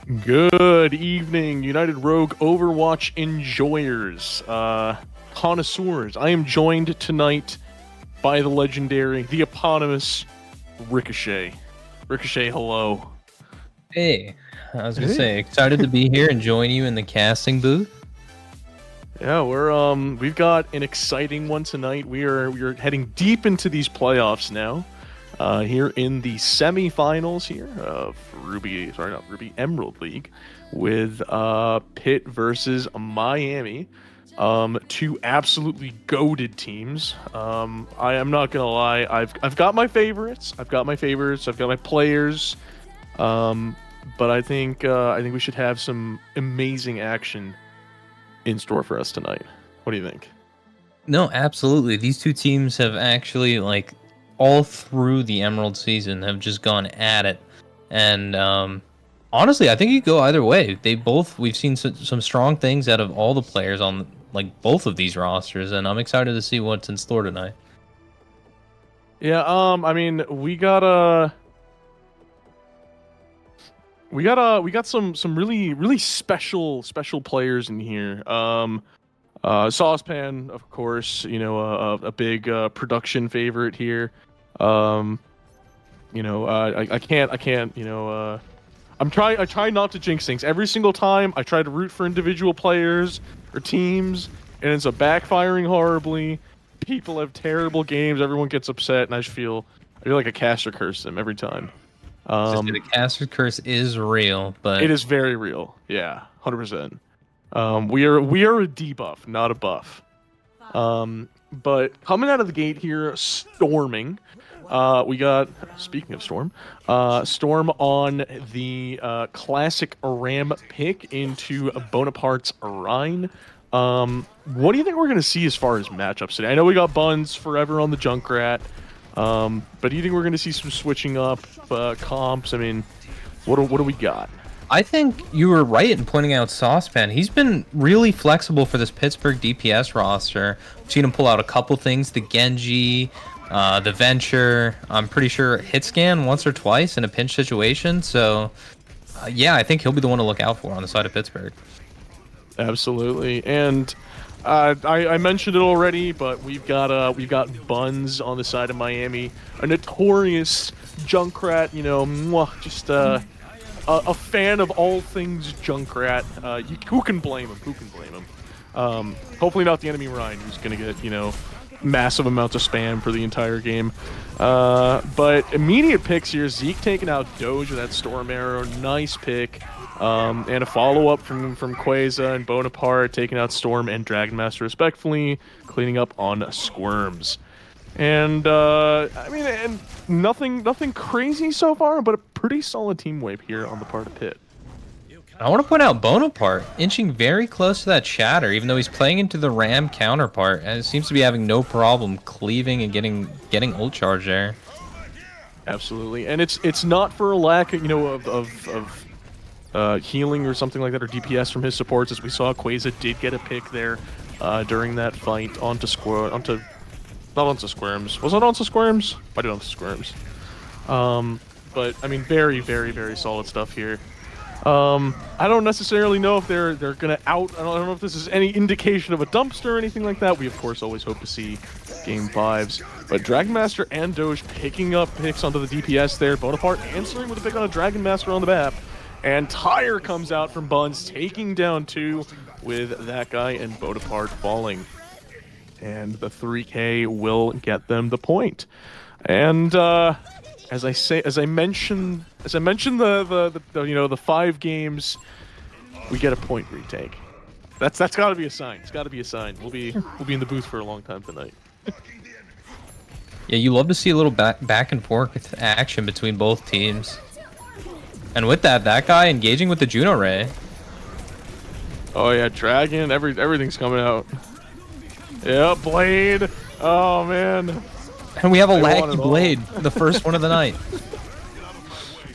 Good evening, United Rogue Overwatch enjoyers, connoisseurs. I am joined tonight by the legendary, the eponymous Ricochet. Ricochet, hello. Hey, I was gonna Hey. say, excited to be here and join you in the casting booth. Yeah, we've got an exciting one tonight. We're heading deep into these playoffs now. Here in the semifinals here of Ruby Emerald League with Pitt versus Miami. Two absolutely goated teams. I am not gonna lie, I've got my favorites. I've got my players. But I think we should have some amazing action in store for us tonight. What do you think? No, absolutely. These two teams have actually, all through the Emerald season, have just gone at it. And honestly, I think you go either way. We've seen some strong things out of all the players on both of these rosters, and I'm excited to see what's in store tonight. Yeah, I mean, we got some really special players in here. Saucepan, of course, a big production favorite here. Um, I can't, I try not to jinx things. Every single time I try to root for individual players or teams, and ends up backfiring horribly. People have terrible games, everyone gets upset, and I feel like a caster curse them every time. Just the Um, caster curse is real, it but is very real. Yeah, 100%. We are a debuff, not a buff. But coming out of the gate here, storming. We got, speaking of Storm, Storm on the classic Ram pick into Bonaparte's Rhine. What do you think we're going to see as far as matchups today? I know we got Buns forever on the Junkrat, but do you think we're going to see some switching up comps? I mean, what do we got? I think you were right in pointing out Saucepan. He's been really flexible for this Pittsburgh DPS roster. I've seen him pull out a couple things, the Genji, the Venture. I'm pretty sure hit scan once or twice in a pinch situation. So, yeah, I think he'll be the one to look out for on the side of Pittsburgh. Absolutely, and I mentioned it already, but we've got Buns on the side of Miami, a notorious Junkrat. Just a fan of all things Junkrat. Who can blame him? Who can blame him? Hopefully not the enemy Ryan, who's gonna get massive amounts of spam for the entire game. But immediate picks here: Zeke taking out Doge with that Storm Arrow, nice pick. And a follow-up from Quasar and Bonaparte, taking out Storm and Dragon Master respectfully, cleaning up on Squirms. And I mean, and nothing crazy so far, but a pretty solid team wave here on the part of Pitt. I want to point out Bonaparte inching very close to that Shatter, even though he's playing into the Ram counterpart, and it seems to be having no problem cleaving and getting ult charge there. Absolutely, and it's not for a lack of healing or something like that, or DPS from his supports. As we saw, Quasar did get a pick there during that fight not onto Squirms. Was it onto Squirms? I did onto Squirms. But I mean, very solid stuff here. I don't necessarily know if they're gonna I don't know if this is any indication of a dumpster or anything like that. We of course always hope to see game fives. But Dragon Master and Doge picking up picks onto the DPS there. Bonaparte answering with a pick on a Dragon Master on the map. And Tire comes out from Buns, taking down two with that guy and Bonaparte falling. And the 3K will get them the point. And as I mentioned the 5 games, we get a point retake. That's got to be a sign. It's got to be a sign. We'll be in the booth for a long time tonight. Yeah, you love to see a little back and forth action between both teams. And with that guy engaging with the Juno Ray. Oh yeah, Dragon, everything's coming out. Yeah, Blade. Oh man. And we have a They want laggy it all. Blade, the first one of the night.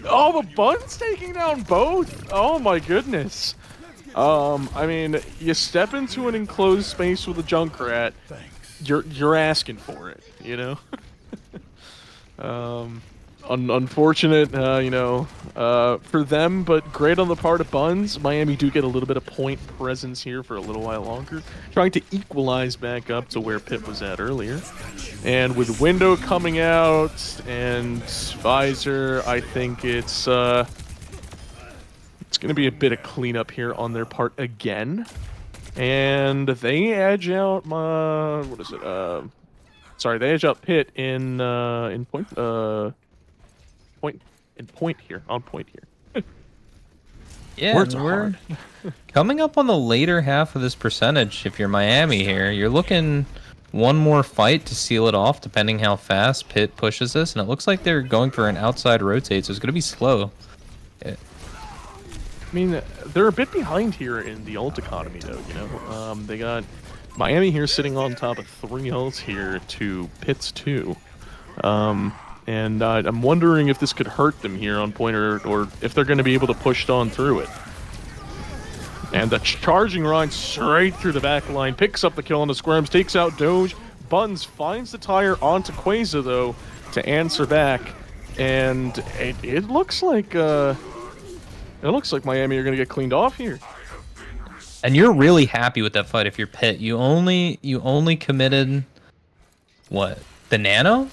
Oh, the Buns taking down both. Oh my goodness. I mean, you step into an enclosed space with a Junkrat, you're asking for it, you know. Unfortunate, for them, but great on the part of Buns. Miami do get a little bit of point presence here for a little while longer, trying to equalize back up to where Pitt was at earlier. And with Window coming out and Visor, I think it's going to be a bit of cleanup here on their part again. And they edge out they edge out Pitt in point here. Yeah, Words are we're hard. coming up on the later half of this percentage. If you're Miami here, you're looking one more fight to seal it off, depending how fast Pitt pushes this. And it looks like they're going for an outside rotate, so it's going to be slow. I mean, they're a bit behind here in the ult economy, though, They got Miami here sitting on top of 3 ults here to Pitt's 2. And I'm wondering if this could hurt them here on point, or if they're going to be able to push on through it. And the charging Ryan straight through the back line, picks up the kill on the squirms, takes out Doge. Buns finds the tire onto Quasar, though, to answer back. And it looks like Miami are going to get cleaned off here. And you're really happy with that fight if you're Pitt. You only committed what? The nano?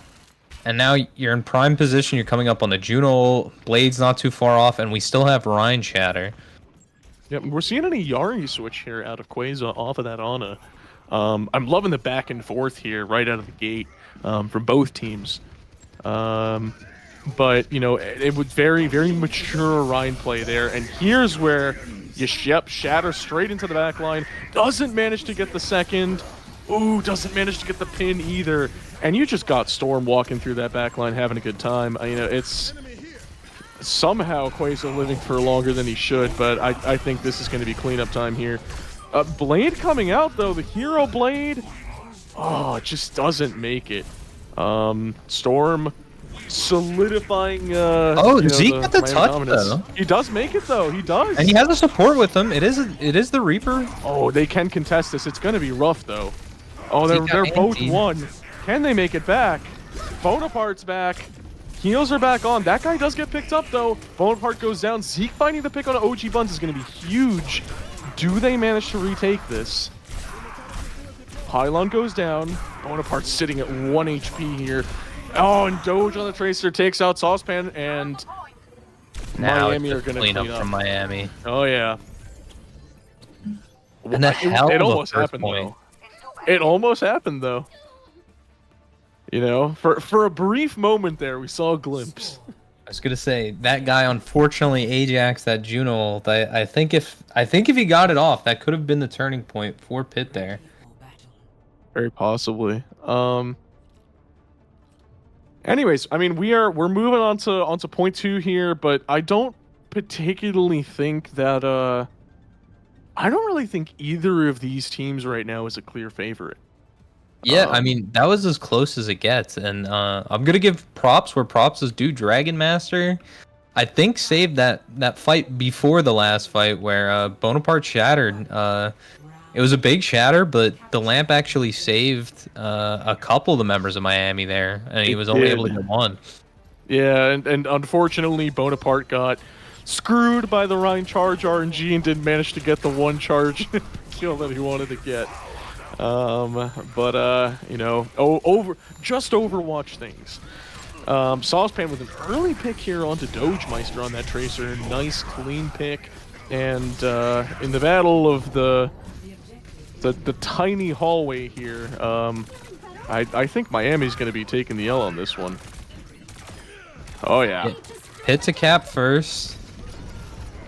And now you're in prime position. You're coming up on the Juno. Blade's not too far off, and we still have Rhine Shatter. Yep, we're seeing any Yari switch here out of Quasar off of that Ana. I'm loving the back and forth here right out of the gate from both teams. But, it was very, very mature Rhine play there. And here's where Shatter straight into the back line. Doesn't manage to get the second. Ooh, doesn't manage to get the pin either. And you just got Storm walking through that back line having a good time. It's somehow Quasar living for longer than he should, but I think this is going to be cleanup time here. Blade coming out, though. The hero Blade. Oh, it just doesn't make it. Storm solidifying. Zeke got the touch, dominance. though. He does make it, though. He does. And he has a support with him. It is the Reaper. Oh, they can contest this. It's going to be rough, though. Oh, they're both one. Can they make it back? Bonaparte's back. Heals are back on. That guy does get picked up, though. Bonaparte goes down. Zeke finding the pick on OG Buns is going to be huge. Do they manage to retake this? Pylon goes down. Bonaparte's sitting at 1 HP here. Oh, and Doge on the Tracer takes out Saucepan, and Now Miami are it's going to clean up clean up from Miami. Oh, yeah. And the hell it of a almost first happened, point. though. It almost happened, though. For a brief moment there, we saw a glimpse. I was gonna say that guy unfortunately Ajax that Juno ult. I think if he got it off, that could have been the turning point for Pitt there. Very possibly. Anyways, I mean we're moving on to point 2 here, but I don't particularly think that I don't really think either of these teams right now is a clear favorite. Yeah, I mean that was as close as it gets, and I'm gonna give props where props is due. Dragon Master, I think, saved that fight before the last fight where Bonaparte shattered. It was a big shatter, but the lamp actually saved a couple of the members of Miami there, and he was only able to get one. Yeah, and unfortunately Bonaparte got screwed by the Rhine charge RNG and didn't manage to get the one charge kill that he wanted to get. Just Overwatch things. Saucepan with an early pick here onto Dogmeister on that Tracer. Nice clean pick. And in the battle of the tiny hallway here, I think Miami's going to be taking the L on this one. Oh yeah. Hit to cap first.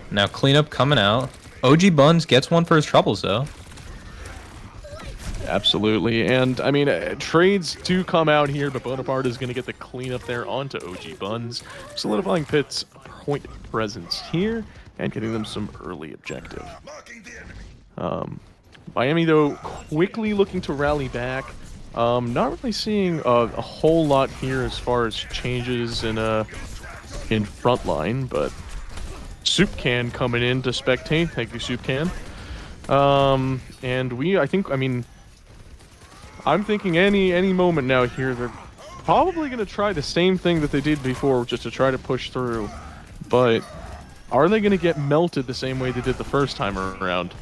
Now cleanup coming out. OG Buns gets one for his troubles though. Absolutely, and I mean, trades do come out here, but Bonaparte is going to get the cleanup there onto OG Buns, solidifying Pitt's point presence here and getting them some early objective. Miami, though, quickly looking to rally back. Not really seeing a whole lot here as far as changes in frontline, but Soup Can coming in to spectate. Thank you, Soup Can. And I'm thinking any moment now here they're probably going to try the same thing that they did before, just to try to push through. But are they going to get melted the same way they did the first time around?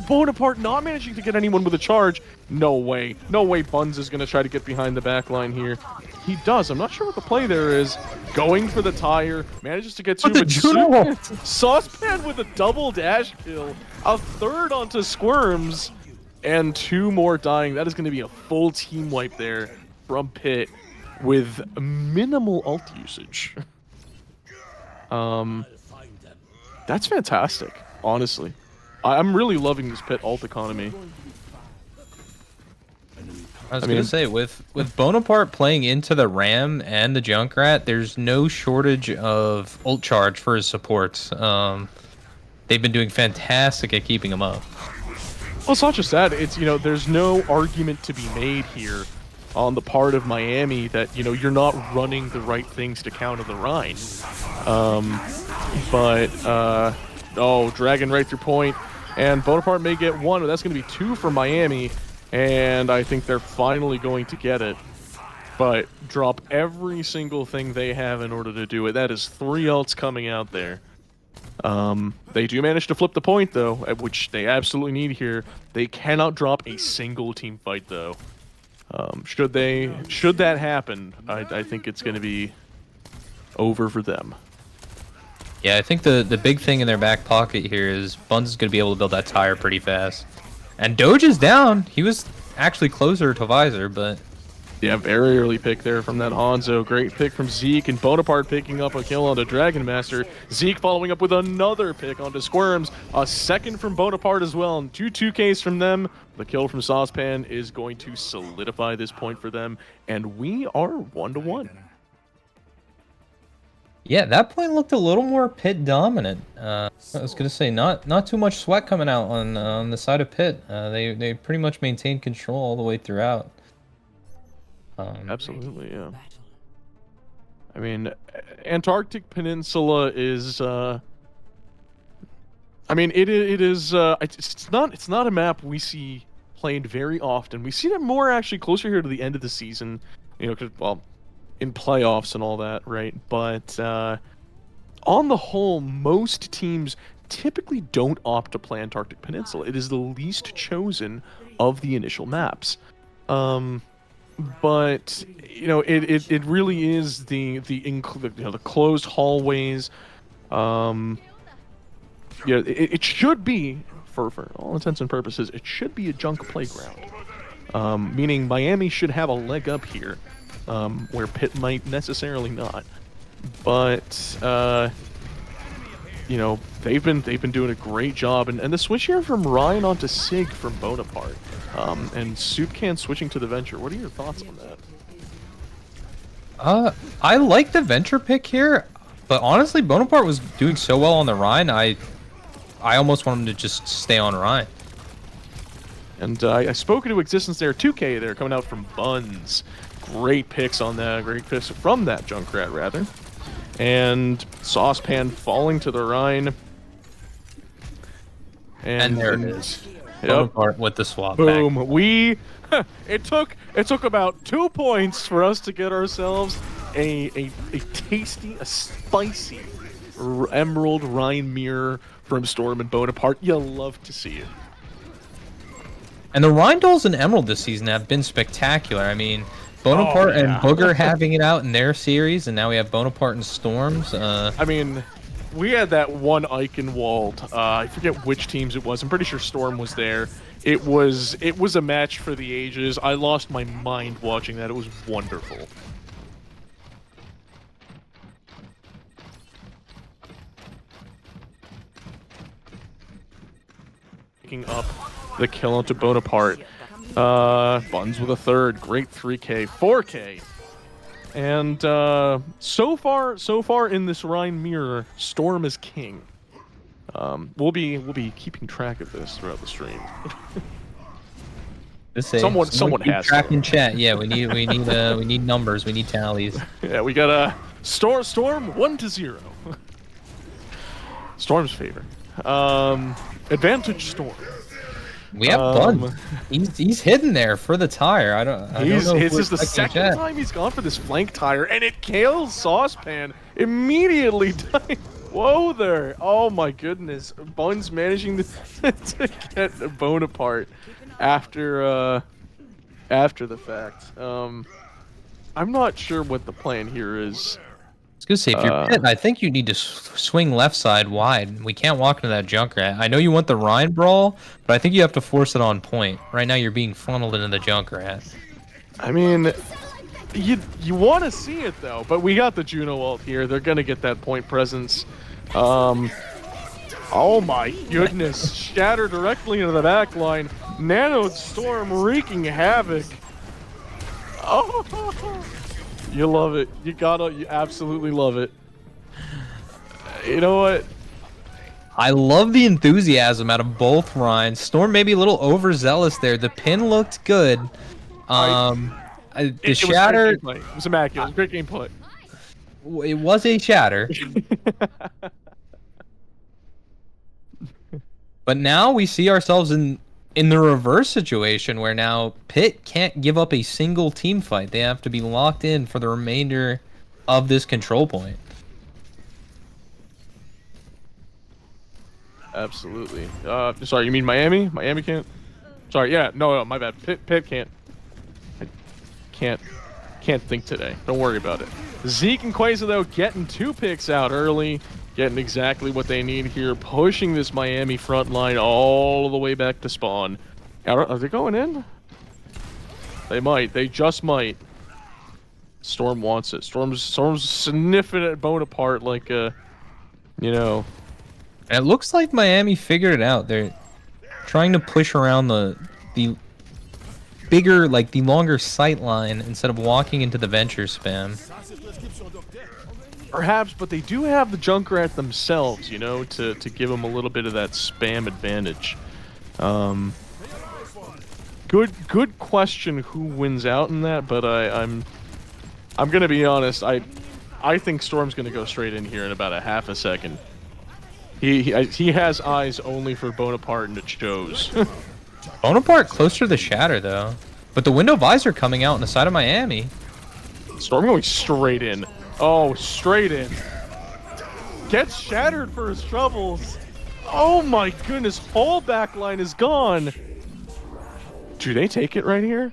Bonaparte not managing to get anyone with a charge. No way. No way Buns is going to try to get behind the back line here. He does. I'm not sure what the play there is. Going for the tire. Manages to get two. But Saucepan with a double dash kill. A third onto Squirms. And 2 more dying. That is going to be a full team wipe there from Pitt with minimal ult usage. That's fantastic, honestly. I'm really loving this Pitt ult economy. I was gonna say, with Bonaparte playing into the Ram and the Junkrat, there's no shortage of ult charge for his supports. They've been doing fantastic at keeping him up. Well, it's not just that. It's, you know, there's no argument to be made here on the part of Miami that, you know, you're not running the right things to counter the Rhine. Oh, Dragon right through point. And Bonaparte may get 1, but that's going to be 2 for Miami. And I think they're finally going to get it. But drop every single thing they have in order to do it. That is 3 ults coming out there. They do manage to flip the point, though, which they absolutely need here. They cannot drop a single team fight, though. Should that happen, I think it's going to be over for them. Yeah, I think the big thing in their back pocket here is Buns is going to be able to build that tire pretty fast. And Doge is down. He was actually closer to Visor, but... Yeah, very early pick there from that Hanzo. Great pick from Zeke, and Bonaparte picking up a kill onto Dragon Master. Zeke following up with another pick onto Squirms. A second from Bonaparte as well, and 2 2Ks from them. The kill from Saucepan is going to solidify this point for them, and we are 1-1. Yeah, that point looked a little more Pitt dominant. I was gonna say not too much sweat coming out on the side of Pitt. They pretty much maintained control all the way throughout. Absolutely, yeah. I mean, Antarctic Peninsula is. I mean, it is. It's not a map we see played very often. We see it more actually closer here to the end of the season. You know, 'cause, well, in playoffs and all that, right? But on the whole, most teams typically don't opt to play Antarctic Peninsula. It is the least chosen of the initial maps. But you know, it really is the closed hallways. Yeah, it should be for all intents and purposes, it should be a junk playground. Meaning Miami should have a leg up here. Where Pitt might necessarily not, but you know, they've been doing a great job, and the switch here from Ryan onto Sig from Bonaparte, and Soupcan switching to the Venture. What are your thoughts on that? I like the Venture pick here, but honestly, Bonaparte was doing so well on the Rhine. I almost want him to just stay on Rhine. And I spoke into existence there. 2K there coming out from Buns. Great picks on that. Great picks from that Junkrat, rather. And Saucepan falling to the Rhine. And there it is. Yep. Bonaparte with the swap Boom. back. It took about 2 points for us to get ourselves a tasty, a spicy Emerald Rhine mirror from Storm and Bonaparte. You'll love to see it. And the Rheindols and Emerald this season have been spectacular. I mean, Bonaparte and Booger having it out in their series, and now we have Bonaparte and Storms. I mean, we had that one Eichenwald. I forget which teams it was. I'm pretty sure Storm was there. It was a match for the ages. I lost my mind watching that. It was wonderful. Picking up the kill onto Bonaparte. Buns with a third. Great 3K, 4K. And so far in this Rhine mirror, Storm is king. We'll be keeping track of this throughout the stream. Someone has track in chat. Yeah, we need numbers. We need tallies. Yeah, we got a Storm 1-0. Storm's favor. Advantage Storm. We have Bun. He's hidden there for the tire. I don't know. This is the second time he's gone for this flank tire, and it kills Saucepan immediately. Whoa there! Oh my goodness, Bun's managing to get Bonaparte after the fact. I'm not sure what the plan here is. I was gonna say, if you're Pitt, I think you need to swing left side wide. We can't walk into that Junkrat. I know you want the Rhine brawl, but I think you have to force it on point. Right now, you're being funneled into the Junkrat. I mean, you want to see it though, but we got the Juno ult here. They're gonna get that point presence. Oh my goodness! Shatter directly into the back line. Nano Storm wreaking havoc. Oh. You love it. You absolutely love it. You know what? I love the enthusiasm out of both Rhines. Storm maybe a little overzealous there. The pin looked good. The shatter. It was immaculate. It was great gameplay. It was a shatter. But now we see ourselves in the reverse situation where now Pitt can't give up a single team fight. They have to be locked in for the remainder of this control point. Absolutely. Sorry, you mean Miami? Miami can't? Sorry, yeah, no, my bad. Pitt can't. I can't think today. Don't worry about it. Zeke and Quasar, though, getting 2 picks out early. Getting exactly what they need here. Pushing this Miami front line all the way back to spawn. Are they going in? They might. They just might. Storm wants it. Storm's sniffing at Bonaparte like a, you know. And it looks like Miami figured it out. They're trying to push around the bigger, like the longer sight line instead of walking into the venture spam. Perhaps, but they do have the Junkrat themselves, you know, to give them a little bit of that spam advantage. Good question who wins out in that, but I'm gonna be honest. I think Storm's gonna go straight in here in about a half a second. He has eyes only for Bonaparte, and it shows. Bonaparte closer to the shatter though, but the window visor coming out on the side of Miami. Storm going straight in. Oh, straight in. Gets shattered for his troubles. Oh my goodness, whole back line is gone. Do they take it right here?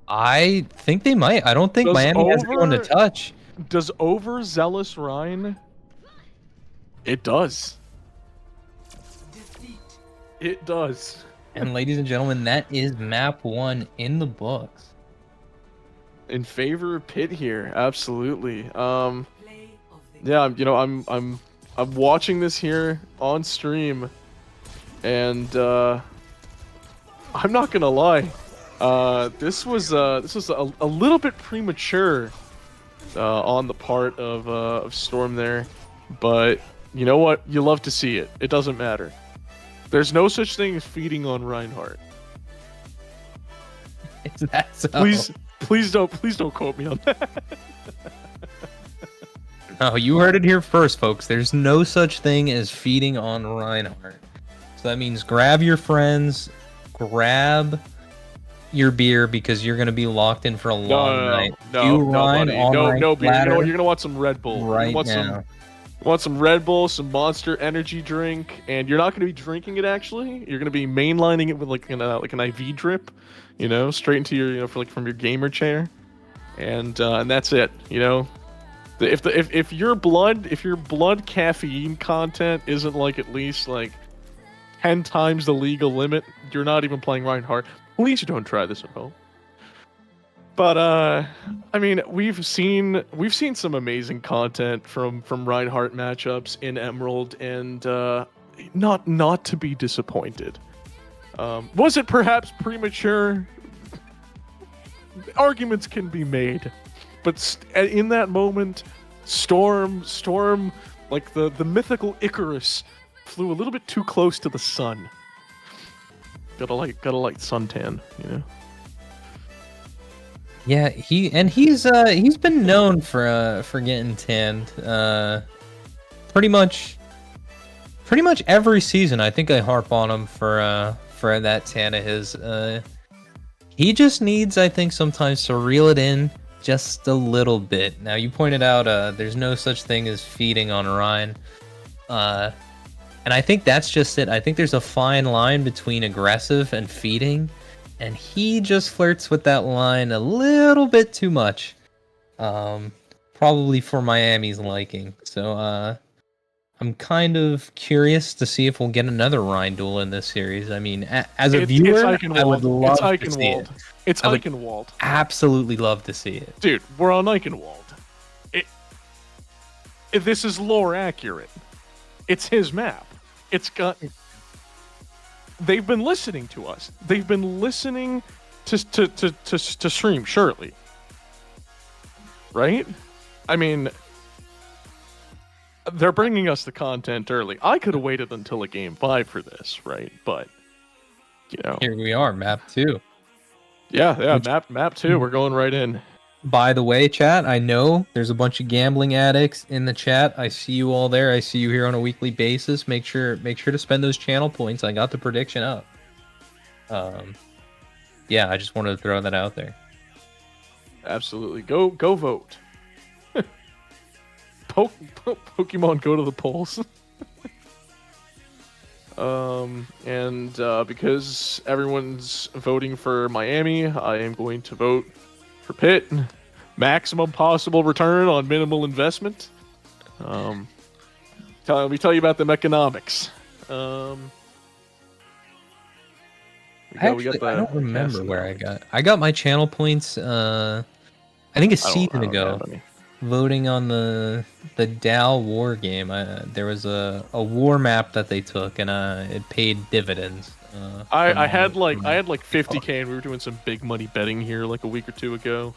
I think they might. I don't think Miami has anyone to touch. Does overzealous Rhine? It does. It does. And ladies and gentlemen, that is map 1 in the books. In favor of Pitt here, absolutely. Yeah, you know, I'm watching this here on stream, and I'm not gonna lie, this was a little bit premature on the part of Storm there, but you know what? You love to see it. It doesn't matter. There's no such thing as feeding on Reinhardt. Is that so? Please don't quote me on that. No, you heard it here first, folks. There's no such thing as feeding on Reinhardt. So that means grab your friends, grab your beer because you're going to be locked in for a long night. No, beer. You're going to want some Red Bull. Right now. You want some Red Bull, some Monster Energy drink, and you're not going to be drinking it. Actually, you're going to be mainlining it with like an IV drip, you know, straight into your, you know, from your gamer chair, and that's it. You know, if your blood caffeine content isn't like at least like 10 times the legal limit, you're not even playing Reinhardt. Please don't try this at home. But I mean, we've seen some amazing content from Reinhardt matchups in Emerald, and not to be disappointed. Was it perhaps premature? Arguments can be made, but in that moment, Storm, like the mythical Icarus, flew a little bit too close to the sun. Gotta like suntan, you know. Yeah, he's been known for getting tanned. Pretty much every season. I think I harp on him for for that Tana his. He just needs, I think, sometimes to reel it in just a little bit. Now, you pointed out there's no such thing as feeding on Ryan. And I think that's just it. I think there's a fine line between aggressive and feeding. And he just flirts with that line a little bit too much. Probably for Miami's liking. So, I'm kind of curious to see if we'll get another Ryan duel in this series. I mean, as a viewer, I would love to see it. It's Eichenwald. Absolutely love to see it. Dude, we're on Eichenwald. This is lore accurate. It's his map. It's got... They've been listening to us. They've been listening to stream, surely. Right? I mean... They're bringing us the content early. I could have waited until a game 5 for this, right? But, you know. Here we are, map 2. Yeah, map 2. We're going right in. By the way, chat, I know there's a bunch of gambling addicts in the chat. I see you all there. I see you here on a weekly basis. Make sure to spend those channel points. I got the prediction up. Yeah, I just wanted to throw that out there. Absolutely. Go vote. Pokemon go to the polls. Because everyone's voting for Miami, I am going to vote for Pitt. Maximum possible return on minimal investment. Let me tell you about them economics. I don't remember where I got my channel points. I think a season ago. Voting on the Dow war game, there was a war map that they took, and it paid dividends. I had 50K, and we were doing some big money betting here like a week or two ago,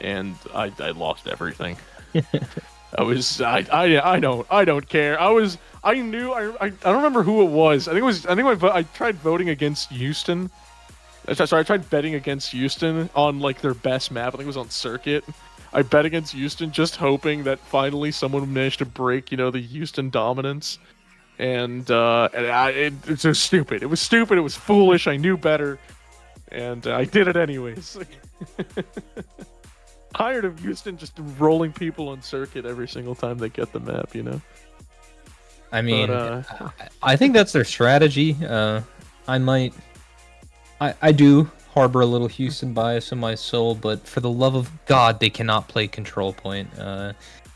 and I lost everything. I don't care. I don't remember who it was. I tried voting against Houston. Sorry, I tried betting against Houston on like their best map. I think it was on Circuit. I bet against Houston, just hoping that finally someone would manage to break, the Houston dominance. And it's so stupid. It was stupid. It was foolish. I knew better, and I did it anyways. Tired of Houston just rolling people on Circuit every single time they get the map. I mean, I think that's their strategy. I do harbor a little Houston bias in my soul, but for the love of God, they cannot play control point.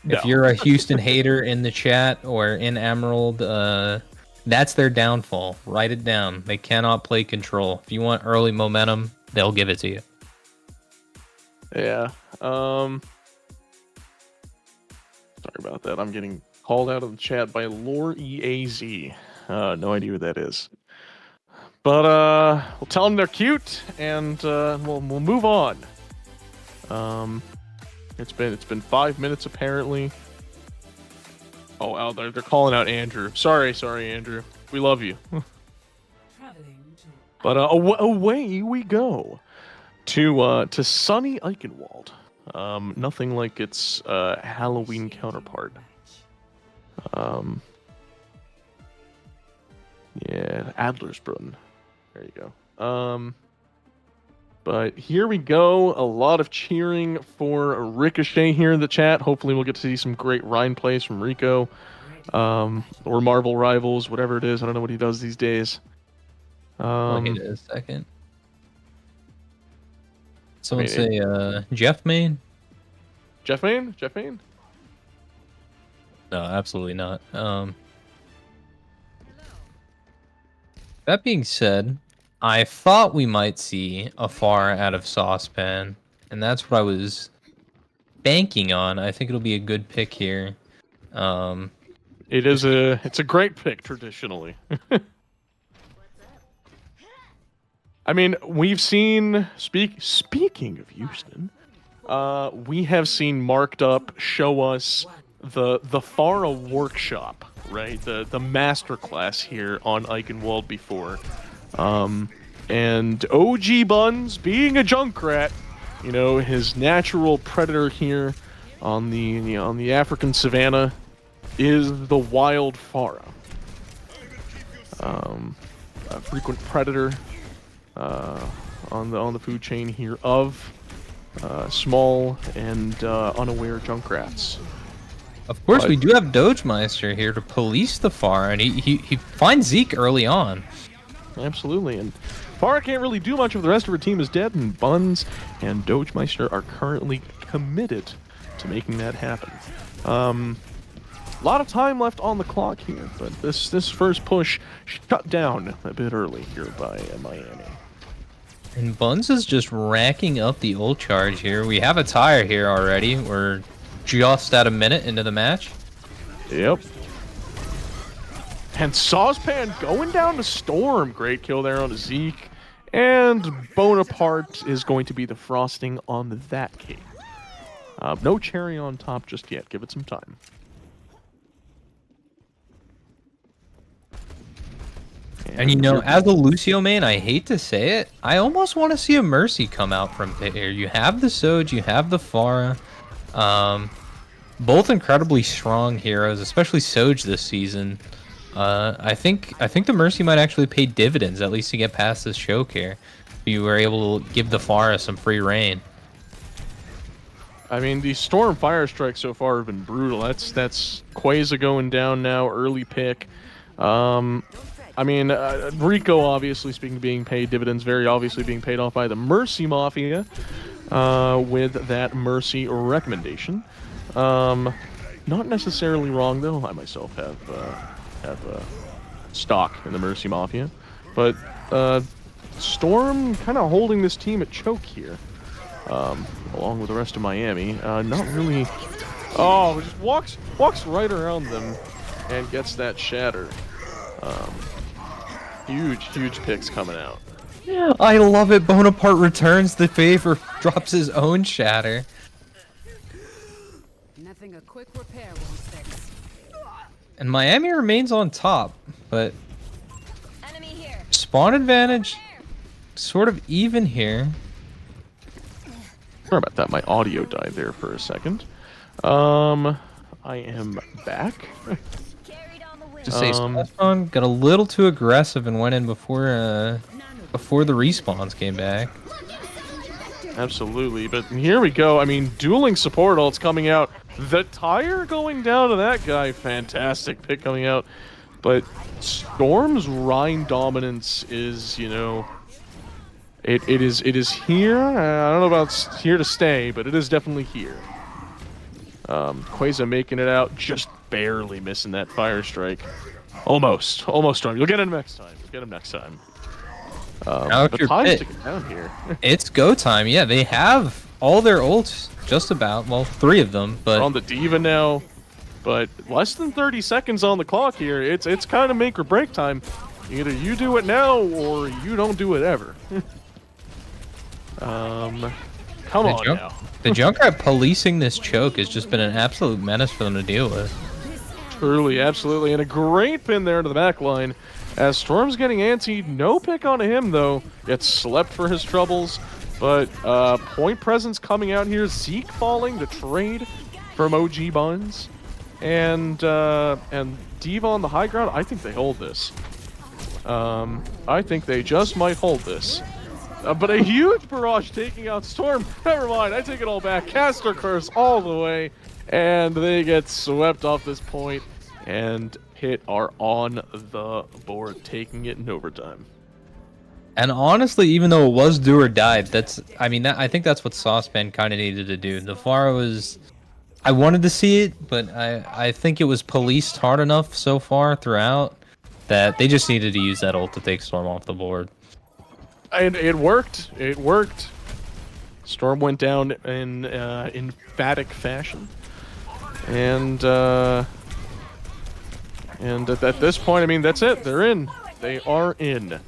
If you're a Houston hater in the chat or in Emerald, that's their downfall. Write it down. They cannot play control. If you want early momentum, they'll give it to you. Yeah. Sorry about that. I'm getting called out of the chat by Lore EAZ. No idea who that is. But we'll tell them they're cute, and we'll move on. It's been 5 minutes apparently. Oh, they're calling out Andrew. Sorry, Andrew. We love you. But away we go to sunny Eichenwald. Nothing like its Halloween counterpart. Yeah, Adlersbrunn. There you go. But here we go. A lot of cheering for Ricochet here in the chat. Hopefully we'll get to see some great Rhine plays from Rico. Or Marvel Rivals, whatever it is. I don't know what he does these days. Wait a second. Someone say Jeff Main? Jeff Main? No, absolutely not. That being said, I thought we might see a far out of Saucepan, and that's what I was banking on. I think it'll be a good pick here. It's a great pick traditionally. I mean, we've seen speaking of Houston, we have seen Marked Up show us the Farah workshop, right? The masterclass here on Eichenwald before. And OG Buns being a Junkrat, his natural predator here on the African savannah is the wild Farah. frequent predator on the food chain here of small and unaware Junkrats. Of course, But- we do have Dogemeister here to police the Pharah, and he finds Zeke early on. Absolutely, and Pharah can't really do much if the rest of her team is dead, and Buns and Dogemeister are currently committed to making that happen. A lot of time left on the clock here, but this first push shut down a bit early here by Miami. And Buns is just racking up the ult charge here. We have a tire here already. We're just at a minute into the match. Yep. And Saucepan going down to Storm. Great kill there on Zeke. And Bonaparte is going to be the frosting on that cake. No cherry on top just yet. Give it some time. And you know, as a Lucio main, I hate to say it, I almost want to see a Mercy come out from pit here. You have the Soj, you have the Pharah. Both incredibly strong heroes, especially Soj this season. I think the Mercy might actually pay dividends, at least to get past this choke here. If you were able to give the Pharah some free reign. I mean, the Storm Fire Strikes so far have been brutal. That's Quasar going down now, early pick. I mean, Rico obviously being paid dividends, very obviously being paid off by the Mercy Mafia with that Mercy recommendation. Not necessarily wrong though. I myself have stock in the Mercy Mafia, but Storm kind of holding this team at choke here, along with the rest of Miami. Not really. Oh, just walks right around them and gets that shatter. Huge picks coming out. Yeah, I love it. Bonaparte returns the favor, drops his own shatter. Nothing a quick repair won't fix. And Miami remains on top, but Enemy here. spawn advantage sort of even here. Sorry about that. My audio died there for a second. I am back. To say Spawn got a little too aggressive and went in before the respawns came back. Absolutely, but here we go. I mean, dueling support ults coming out. The tire going down to that guy. Fantastic pick coming out. But Storm's Rhine dominance is, you know, it is here. I don't know about here to stay, but it is definitely here. Quasar making it out, just barely missing that fire strike. Almost Storm. You'll get him next time. Now if But you're time's Pit, ticking down here. it's go time. Yeah, they have all their ults, just about. Well, 3 of them, but We're on the Diva now, but less than 30 seconds on the clock here. It's kind of make or break time. Either you do it now or you don't do it ever. Come on now. the Junkrat policing this choke has just been an absolute menace for them to deal with. Truly, absolutely, and a great pin there to the back line. As Storm's getting antsy, no pick onto him though. Gets slept for his troubles, but point presence coming out here. Zeke falling to trade from OG Buns, and Diva on the high ground. I think they hold this. I think they just might hold this. But a huge barrage taking out Storm. Never mind, I take it all back. Caster Curse all the way, and they get swept off this point, and Pit are on the board, taking it in overtime. And honestly, even though it was do or die, I think that's what Saucepan kind of needed to do. The Pharah was, I wanted to see it, but I think it was policed hard enough so far throughout that they just needed to use that ult to take Storm off the board. And it worked. It worked. Storm went down in emphatic fashion, and at this point, I mean, that's it. They're in. They are in.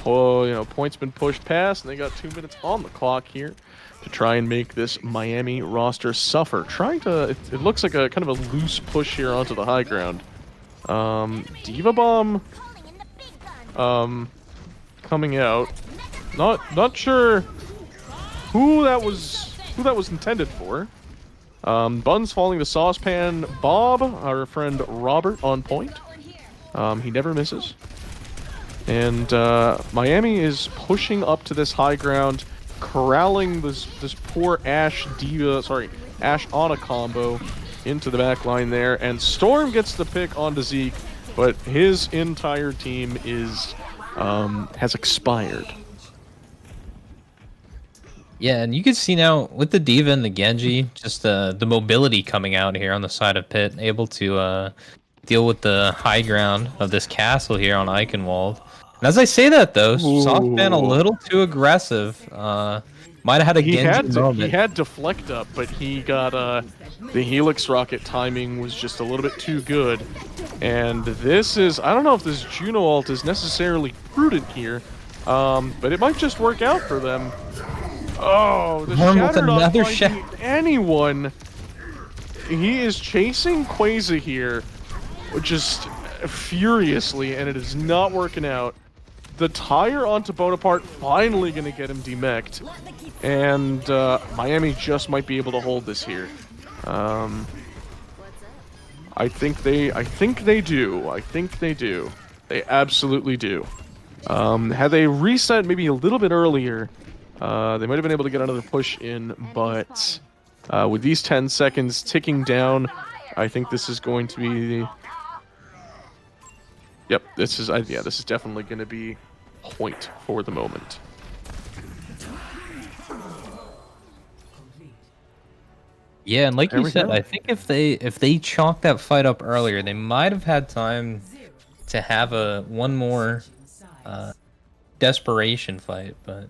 Oh, you know, points been pushed past, and they got 2 minutes on the clock here to try and make this Miami roster suffer. Trying to, it looks like a kind of a loose push here onto the high ground. Diva Bomb, coming out. Not sure who that was intended for. Buns falling to Saucepan. Bob, our friend Robert, on point. He never misses. And Miami is pushing up to this high ground, corralling this poor Ashe Ana combo into the back line there, and Storm gets the pick onto Zeke, but his entire team is has expired. Yeah, and you can see now with the Diva and the Genji, just the mobility coming out here on the side of Pit, able to deal with the high ground of this castle here on Eichenwald. And as I say that though, Saucepan a Ooh. little too aggressive. Might have had a Genji He moment. had deflect up, but he got the Helix rocket timing was just a little bit too good. And this is, I don't know if this Juno ult is necessarily prudent here, but it might just work out for them. Oh, the Worm with Shatter not another finding anyone. He is chasing Quasar here, just furiously, and it is not working out. The tire onto Bonaparte finally going to get him demeched, and Miami just might be able to hold this here. I think they do. They absolutely do. Had they reset maybe a little bit earlier, they might have been able to get another push in, but with these 10 seconds ticking down, I think this is going to be the... Yep, this is definitely going to be point for the moment. Yeah, and like There you we said, go. I think if they chalked that fight up earlier, they might have had time to have one more desperation fight, but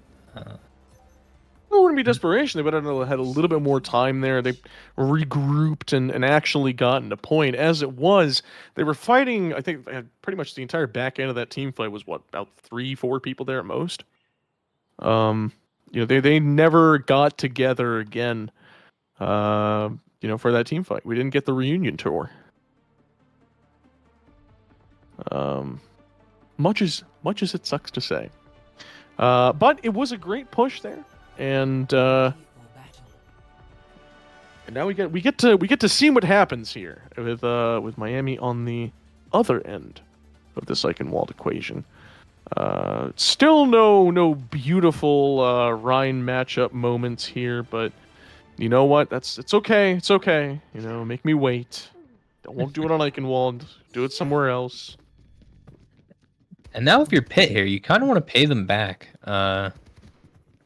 It wouldn't be desperation. They would have had a little bit more time there. They regrouped and actually gotten a point. As it was, they were fighting, I think pretty much the entire back end of that team fight was what, about 3-4 people there at most? They never got together again, for that team fight. We didn't get the reunion tour. Much as it sucks to say. But it was a great push there. And now we get to see what happens here with Miami on the other end of the Eichenwald equation. Still no beautiful Rhine matchup moments here, but you know what? It's okay. It's okay. Make me wait. Won't do it on Eichenwald. Do it somewhere else. and now if you're Pit here, you kind of want to pay them back.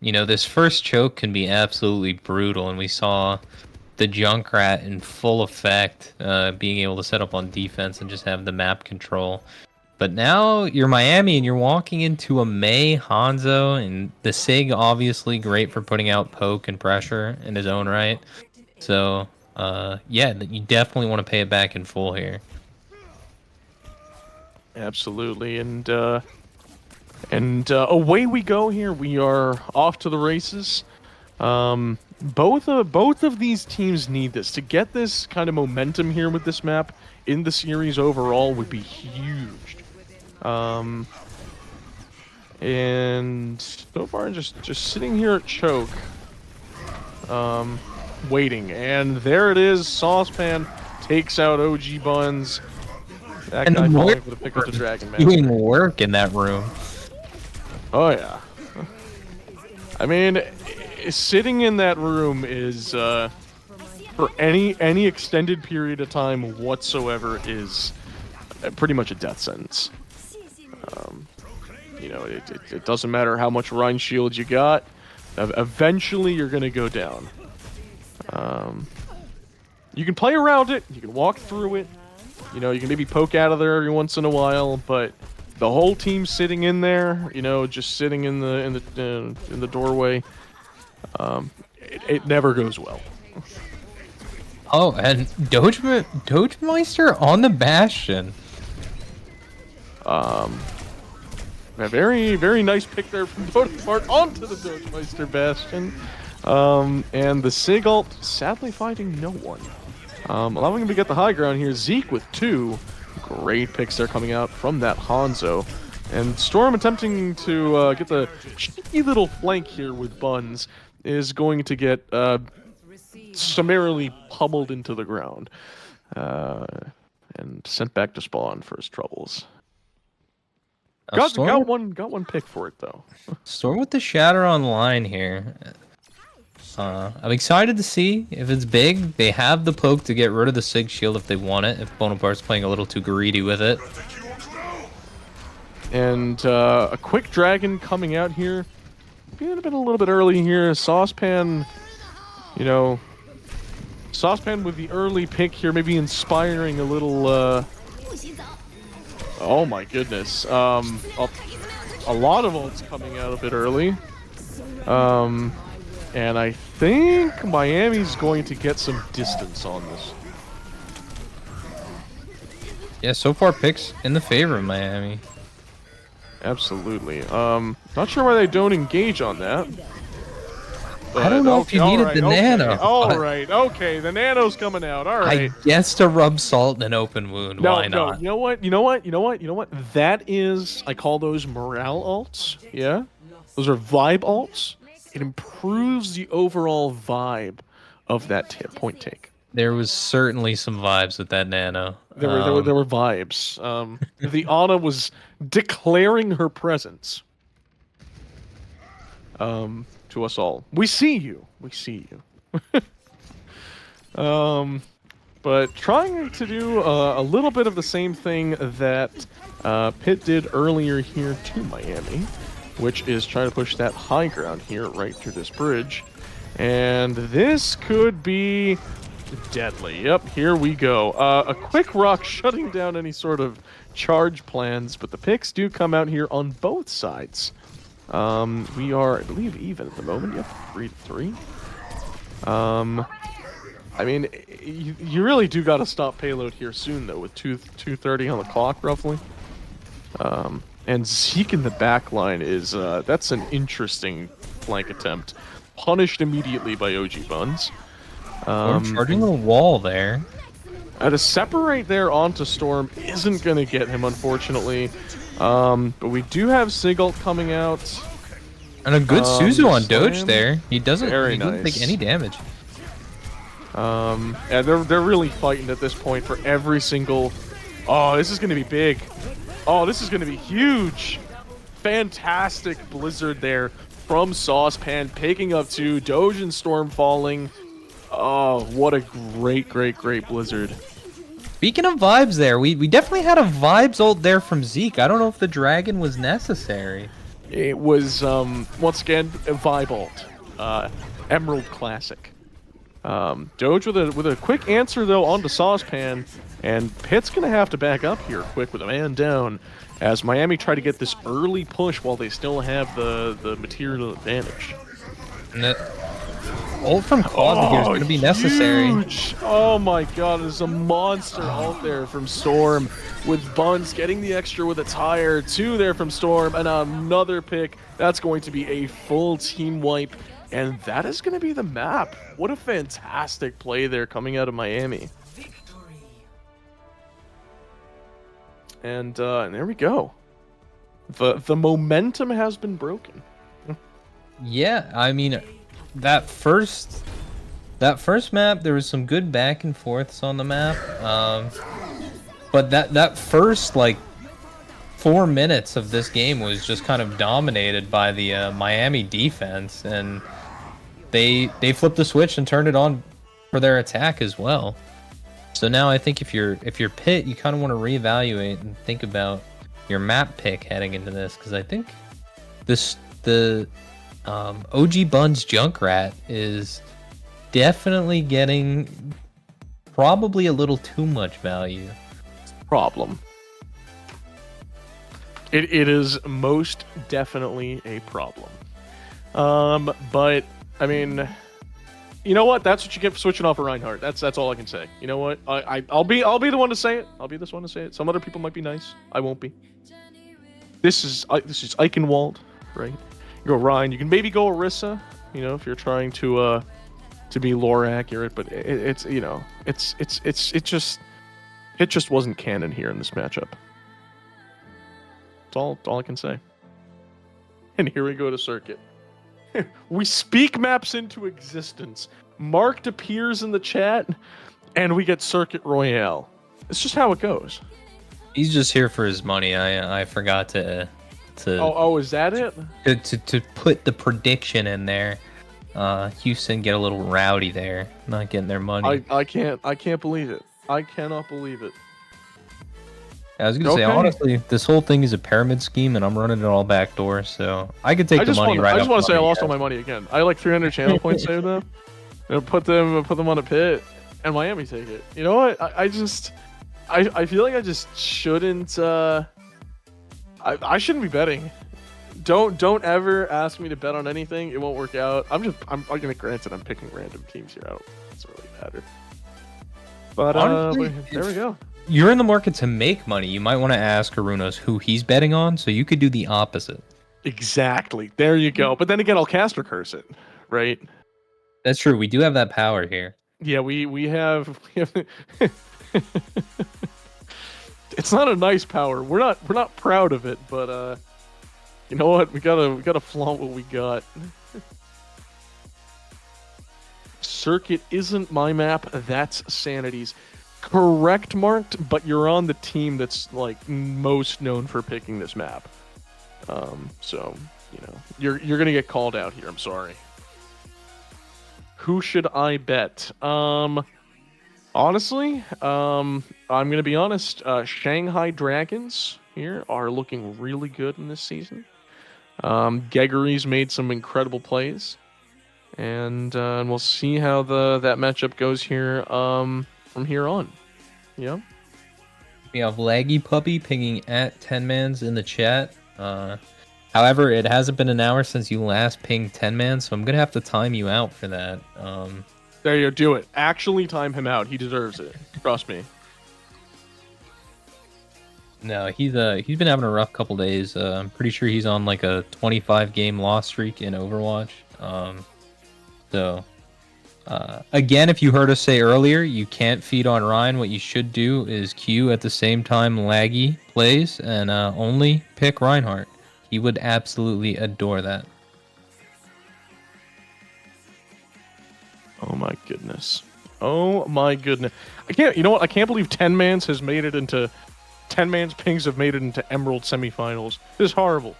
This first choke can be absolutely brutal, and we saw the Junkrat in full effect, being able to set up on defense and just have the map control. But now you're Miami, and you're walking into a Mei Hanzo, and the Sig obviously great for putting out poke and pressure in his own right. So, yeah, you definitely want to pay it back in full here. Absolutely, and away we go here. We are off to the races. Both of these teams need this. To get this kind of momentum here with this map in the series overall would be huge. And so far just sitting here at choke, waiting. And there it is. Saucepan takes out OG Buns. That And guy the falling for the pick of the Dragon Master. doing work in that room. Oh yeah. I mean, sitting in that room is for any extended period of time whatsoever is pretty much a death sentence. It doesn't matter how much Rhine shield you got. Eventually, you're gonna go down. You can play around it. You can walk through it. You can maybe poke out of there every once in a while, but the whole team sitting in there, just sitting in the doorway, it never goes well. Oh, and Dogemeister on the Bastion. A very, very nice pick there from Bonaparte onto the Dogemeister Bastion. And the Sig ult sadly finding no one. Allowing him to get the high ground here. Zeke with 2. Great picks there coming out from that Hanzo. And Storm attempting to get the cheeky little flank here with Buns is going to get summarily pummeled into the ground. And sent back to spawn for his troubles. Now, Got one pick for it though. Storm with the Shatter online here. I'm excited to see if it's big. They have the poke to get rid of the Sig Shield if they want it, if Bonaparte's playing a little too greedy with it. And a quick dragon coming out here. Being a little bit early here. Saucepan, you know, Saucepan with the early pick here, maybe inspiring a little. Oh my goodness. A lot of ults coming out a bit early. And I think Miami's going to get some distance on this. Yeah, so far picks in the favor of Miami. Absolutely. Not sure why they don't engage on that. I don't know if you needed the nano. All right, okay, the nano's coming out. All right. I guess to rub salt in an open wound. Why not? You know what? That is, I call those morale alts. Yeah, those are vibe alts. It improves the overall vibe of that point take. There was certainly some vibes with that nano. There were vibes. The Ana was declaring her presence. To us all. We see you. We see you. But trying to do a little bit of the same thing that Pitt did earlier here to Miami, which is try to push that high ground here right through this bridge. And this could be deadly. Yep, here we go. A quick rock shutting down any sort of charge plans, but the picks do come out here on both sides. We are, I believe, even at the moment. Yep, 3-3. I mean, you really do got to stop payload here soon, though, with 2:30 on the clock, roughly. And Zeke in the back line is, that's an interesting flank attempt. Punished immediately by OG Buns. Charging a wall there. To separate there onto Storm isn't going to get him, unfortunately. But we do have Sigult coming out. And a good Suzu on Doge there. He doesn't nice. take any damage. And they're really fighting at this point for every single... Oh, this is going to be big. Oh, this is going to be huge. Fantastic Blizzard there from Saucepan, picking up 2. Doge and Storm falling. Oh, what a great Blizzard. Speaking of vibes there, we definitely had a vibes ult there from Zeke. I don't know if the dragon was necessary. It was, once again, a vibe ult. Emerald Classic. Doge with a quick answer, though, onto Saucepan. And Pitt's going to have to back up here quick with a man down as Miami try to get this early push while they still have the material advantage. And that ult from Claude here is going to be necessary. Huge. Oh my god, there's a monster ult there from Storm with Buns getting the extra with a tire. 2 there from Storm and another pick. That's going to be a full team wipe. And that is going to be the map. What a fantastic play there coming out of Miami. And there we go. The momentum has been broken. Yeah, I mean, that first map, there was some good back and forths on the map. But that first, like, 4 minutes of this game was just kind of dominated by the Miami defense, and they flipped the switch and turned it on for their attack as well. So now I think if you're Pitt, you kind of want to reevaluate and think about your map pick heading into this, because I think the OG Buns Junkrat is definitely getting probably a little too much value. Problem. It is most definitely a problem. But I mean, you know what? That's what you get for switching off a Reinhardt. That's all I can say. You know what? I'll be the one to say it. I'll be this one to say it. Some other people might be nice. I won't be. This is Eichenwald, right? You go Ryan. You can maybe go Orisa, you know, if you're trying to be lore accurate. But it just wasn't canon here in this matchup. That's all I can say. And here we go to Circuit. We speak maps into existence. Marked appears in the chat, and we get Circuit Royale. It's just how it goes. He's just here for his money. I forgot Oh, is that it? to put the prediction in there. Houston get a little rowdy there, not getting their money. I can't believe it. I cannot believe it. I was gonna say, honestly, this whole thing is a pyramid scheme, and I'm running it all backdoor, so I could take the money right. I just want to say I lost all my money again. I like 300 channel points saved them, and put them on a pit, and Miami take it. You know what? I feel like I just shouldn't. I shouldn't be betting. Don't ever ask me to bet on anything. It won't work out. I'm gonna grant it. I'm picking random teams here. It doesn't really matter. But honestly, there we go. You're in the market to make money. You might want to ask Arunos who he's betting on, so you could do the opposite. Exactly. There you go. But then again, I'll caster curse it, right? That's true. We do have that power here. Yeah, we have. It's not a nice power. We're not proud of it, but you know what? We gotta flaunt what we got. Circuit isn't my map. That's Sanity's. Correct marked, but you're on the team that's like most known for picking this map. So you know you're gonna get called out here. I'm sorry. Who should I bet? Honestly, I'm gonna be honest. Shanghai Dragons here are looking really good in this season. Geggery's made some incredible plays, and we'll see how that matchup goes here. From here on. Yeah. We have Laggy Puppy pinging at 10mans in the chat. However, it hasn't been an hour since you last pinged 10man, so I'm gonna have to time you out for that. There you go, do it. Actually time him out. He deserves it. Trust me. No, he's been having a rough couple days. I'm pretty sure he's on like a 25 game loss streak in Overwatch. Again, if you heard us say earlier, you can't feed on Ryan. What you should do is queue at the same time Laggy plays and only pick Reinhardt. He would absolutely adore that. Oh my goodness. Oh my goodness. You know what? I can't believe 10-Mans has made it into 10-Man's pings have made it into Emerald semifinals. This is horrible.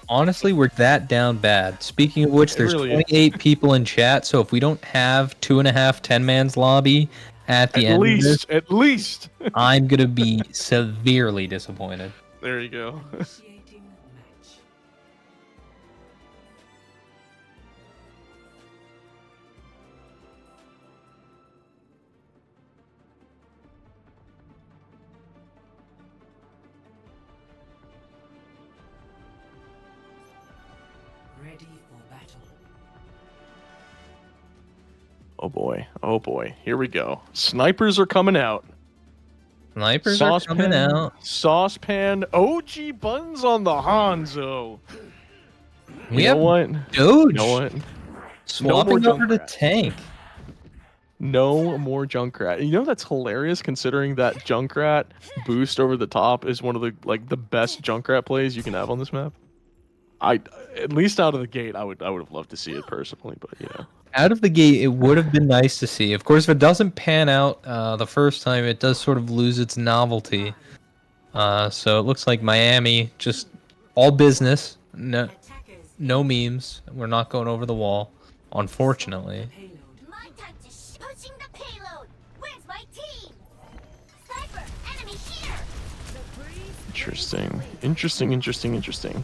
Honestly, we're that down bad. Speaking of which, there's really 28 people in chat, so if we don't have 2.5 10-Man's lobby at the end of this, at least, I'm going to be severely disappointed. There you go. Oh boy. Oh boy. Here we go. Snipers are coming out. Snipers are coming out. Saucepan. OG buns on the Hanzo. We have what? Doge. You know what? Swapping over to tank. No more Junkrat. You know that's hilarious considering that Junkrat boost over the top is one of the best Junkrat plays you can have on this map. At least out of the gate I would have loved to see it personally, but you know. Out of the gate, it would have been nice to see. Of course, if it doesn't pan out the first time, it does sort of lose its novelty. So it looks like Miami, just all business, no memes. We're not going over the wall, unfortunately. My touch pushing the payload. Where's my team? Sniper, enemy here. Interesting.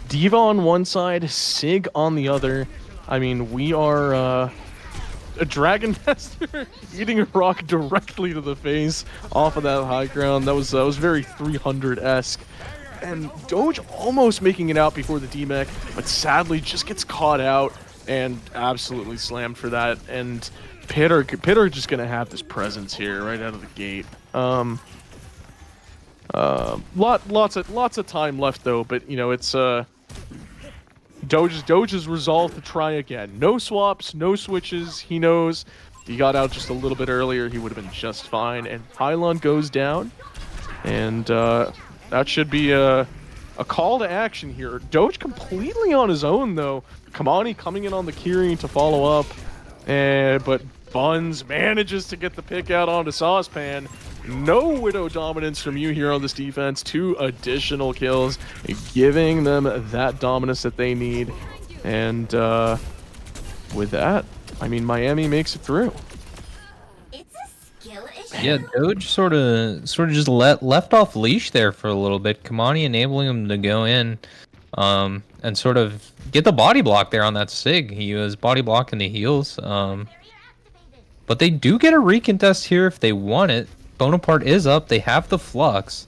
Diva on one side, Sig on the other. I mean, we are a Dragon Master eating a rock directly to the face off of that high ground. That was very 300-esque. And Doge almost making it out before the D-Mech, but sadly just gets caught out and absolutely slammed for that. And Pitter just going to have this presence here right out of the gate. Lots of time left though, but you know, it's Doge's resolve to try again. No swaps, no switches. He knows if he got out just a little bit earlier, he would have been just fine. And Pylon goes down, and that should be a call to action here. Doge completely on his own though. Kamani coming in on the Kiri to follow up, but Buns manages to get the pick out onto Saucepan. No Widow dominance from you here on this defense. 2 additional kills, giving them that dominance that they need. And with that, I mean, Miami makes it through. It's a skill issue. Yeah, Doge sort of just left off leash there for a little bit. Kamani enabling him to go in, and sort of get the body block there on that Sig. He was body blocking the heals. Barrier activated. But they do get a recontest here if they want it. Bonaparte is up. They have the flux.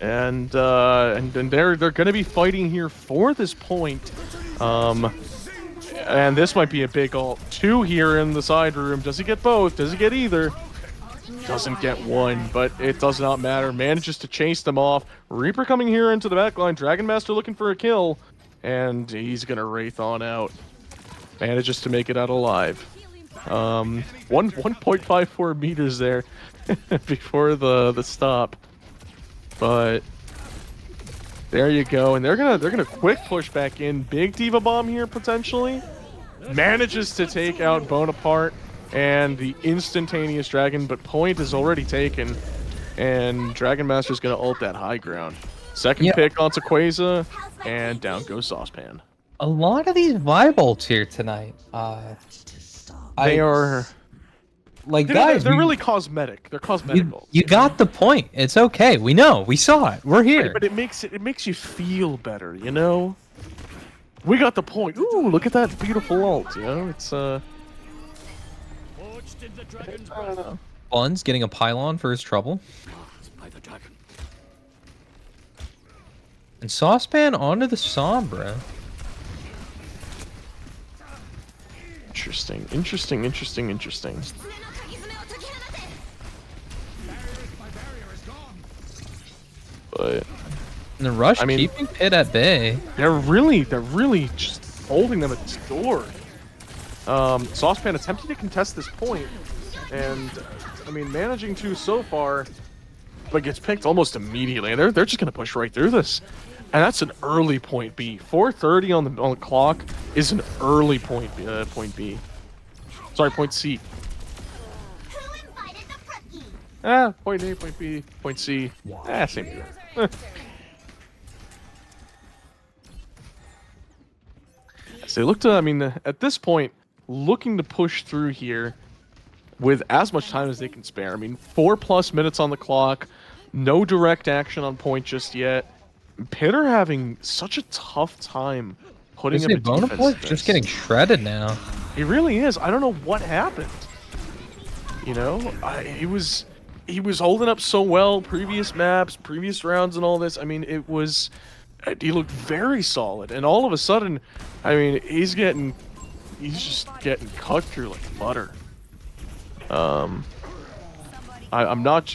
And they're going to be fighting here for this point. And this might be a big ult. 2 here in the side room. Does he get both? Does he get either? Doesn't get one, but it does not matter. Manages to chase them off. Reaper coming here into the backline. Dragon Master looking for a kill. And he's going to Wraith on out. Manages to make it out alive. 1.54 meters there before the stop. But there you go, and they're gonna quick push back in. Big Diva Bomb here potentially. Manages to take out Bonaparte and the instantaneous dragon, but point is already taken, and Dragon Master's gonna ult that high ground. Second pick onto Quasar, and down goes Saucepan. A lot of these vibe ults here tonight. They are like they're, guys. They're really cosmetic. They're cosmetic ults. You got the point. It's okay. We know. We saw it. We're here. But it makes you feel better, you know? We got the point. Ooh, look at that beautiful ult, you know? It's I don't know. Buns getting a pylon for his trouble. And Saucepan onto the Sombra. Interesting. But And the Rush I mean, keeping Pit at bay. they're really just holding them at this door. Saucepan attempting to contest this point, and I mean managing to so far, but gets picked almost immediately. And they're just gonna push right through this, and that's an early point B. 4:30 on the clock is an early point B. Sorry, point C. Who invited the rookie? Point A, point B, point C. Same deal. So they look to, I mean, at this point, looking to push through here with as much time as they can spare. I mean, 4+ minutes on the clock, no direct action on point just yet. Pitt are having such a tough time putting up a defense. Bonaparte's just getting shredded now. He really is. I don't know what happened. You know, he was holding up so well previous maps, previous rounds, and all this. I mean, he looked very solid, and all of a sudden, I mean, he's just getting cut through like butter. I'm not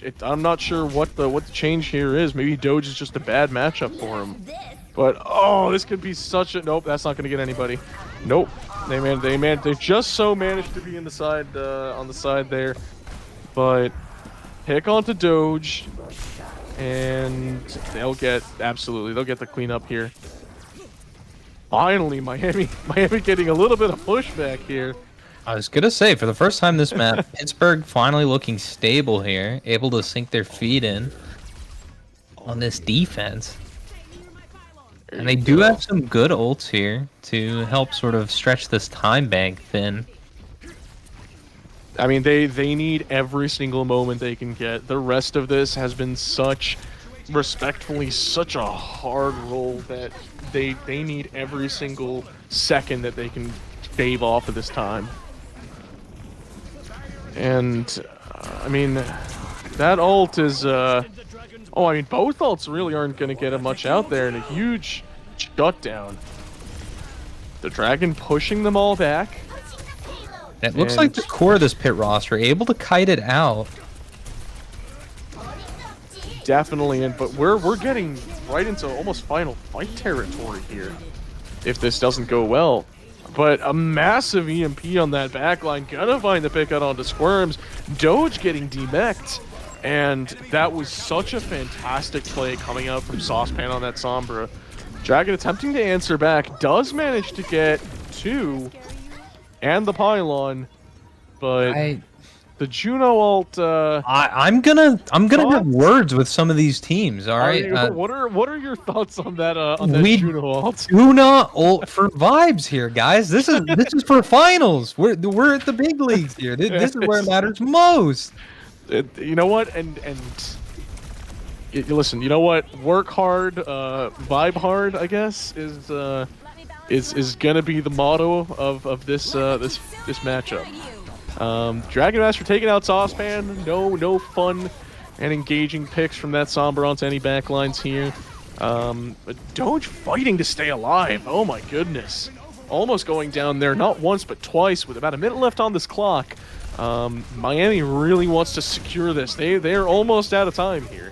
sure what the change here is. Maybe Doge is just a bad matchup for him. But oh, this could be such a nope. That's not gonna get anybody. Nope. They just so managed to be in the side on the side there, but pick onto Doge, and they'll get the cleanup here. Finally, Miami getting a little bit of pushback here. I was gonna say, for the first time this map, Pittsburgh finally looking stable here, able to sink their feet in on this defense. And they do have some good ults here to help sort of stretch this time bank thin. I mean, they need every single moment they can get. The rest of this has been such a hard roll that they need every single second that they can shave off of this time. And I mean, that ult is I mean, both ults really aren't going to get much out there, and a huge shutdown. The dragon pushing them all back. It looks like the core of this Pit roster able to kite it out. Definitely, but we're getting right into almost final fight territory here if this doesn't go well. But a massive EMP on that backline, gonna find the pick out onto Squirms. Doge getting demeched, and that was such a fantastic play coming out from Saucepan on that Sombra. Dragon attempting to answer back, does manage to get 2 and the pylon, but The Juno ult. I'm gonna Thoughts? have words with some of these teams. All right. What are your thoughts on that? We Juno ult? do not ult for vibes here, guys. This is for finals. We're at the big leagues here. This is where it matters most. You know what? Listen. You know what? Work hard, vibe hard. I guess is gonna be the motto of this matchup. Dragon Master taking out Saucepan. No fun and engaging picks from that Sombra onto any backlines here. But Doge fighting to stay alive. Oh my goodness. Almost going down there, not once but twice with about a minute left on this clock. Miami really wants to secure this. They're almost out of time here.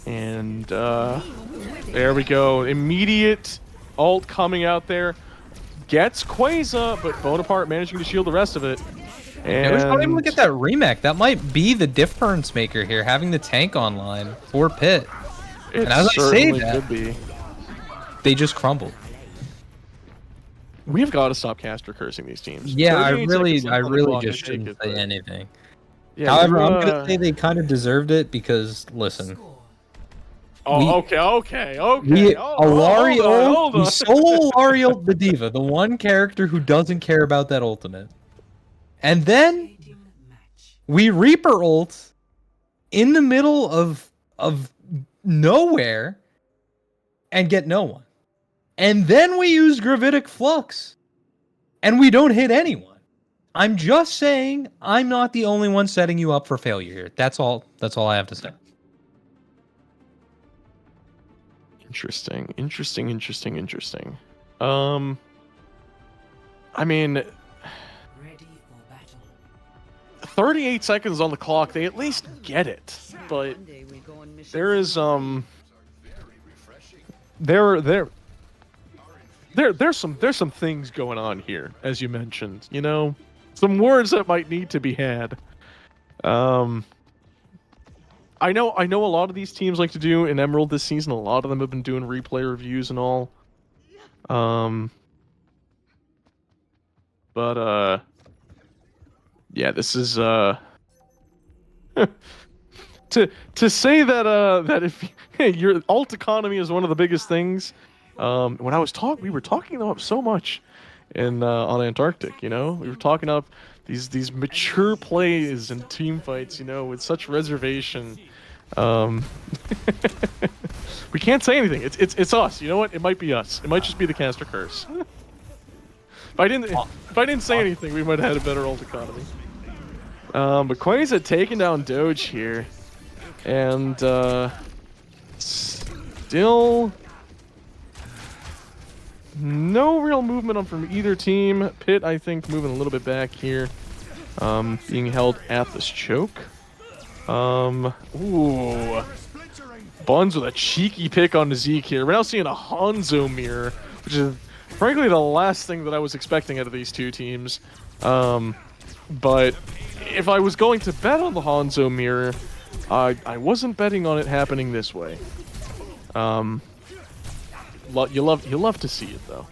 And there we go. Immediate ult coming out there. Gets Quasar, but Bonaparte managing to shield the rest of it. And Doge not able to get that remake. That might be the difference maker here, having the tank online for Pitt. it And as I say certainly that, could be. they just crumbled. We've got to stop caster cursing these teams. Yeah, I 38 really seconds left on the clock, just I take shouldn't it, say but- anything. Yeah, However, you, I'm gonna say they kind of deserved it because listen, Oh, we- okay. we Hold on. we solo Alariel the diva, the one character who doesn't care about that ultimate, and then we Reaper ult in the middle of nowhere and get no one, and then we use Gravitic Flux, and we don't hit anyone. I'm just saying, I'm not the only one setting you up for failure here. That's all I have to say. Interesting. I mean, 38 seconds on the clock. They at least get it, but there is there's some things going on here, as you mentioned. You know, some words that might need to be had. I know a lot of these teams like to do in Emerald this season. A lot of them have been doing replay reviews and all. But yeah, this is to say that if your alt economy is one of the biggest things. When we were talking about so much in on Antarctic. You know, we were talking up these mature plays and team fights. You know, with such reservation. We can't say anything. It's us. You know what? It might be us. It might just be the caster curse. If I didn't say anything, we might have had a better ult economy. But Quasar taking down Doge here, and still no real movement on from either team. Pitt, I think, moving a little bit back here, being held at this choke. Ooh. Buns with a cheeky pick on Zeke here. We're now seeing a Hanzo mirror, which is frankly the last thing that I was expecting out of these two teams. But if I was going to bet on the Hanzo mirror, I wasn't betting on it happening this way. You love to see it though.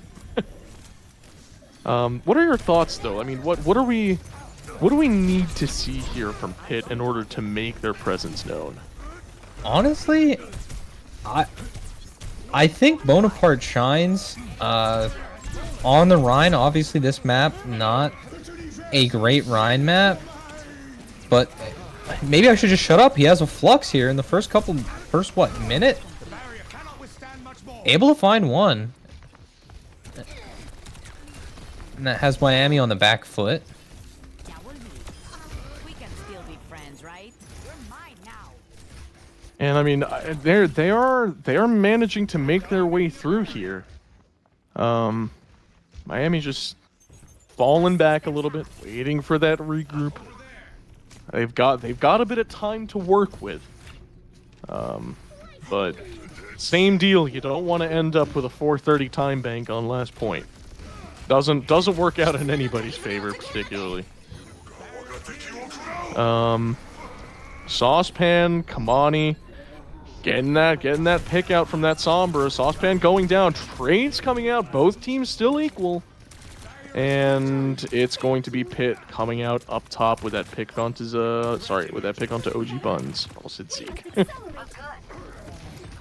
What are your thoughts though? I mean, what do we need to see here from Pitt in order to make their presence known? Honestly, I think Bonaparte shines on the Rhine. Obviously, this map not a great Rhine map, but maybe I should just shut up. He has a Flux here in the first minute? Able to find one. And that has Miami on the back foot. And I mean, they are managing to make their way through here. Miami just falling back a little bit, waiting for that regroup. They've got a bit of time to work with. But same deal. You don't want to end up with a 4:30 time bank on last point. Doesn't work out in anybody's favor particularly. Saucepan, Kamani, getting that pick out from that Sombra. Saucepan going down. Trades coming out. Both teams still equal. And it's going to be Pitt coming out up top with that pick onto with that pick onto OG Buns. Almost said Zeke.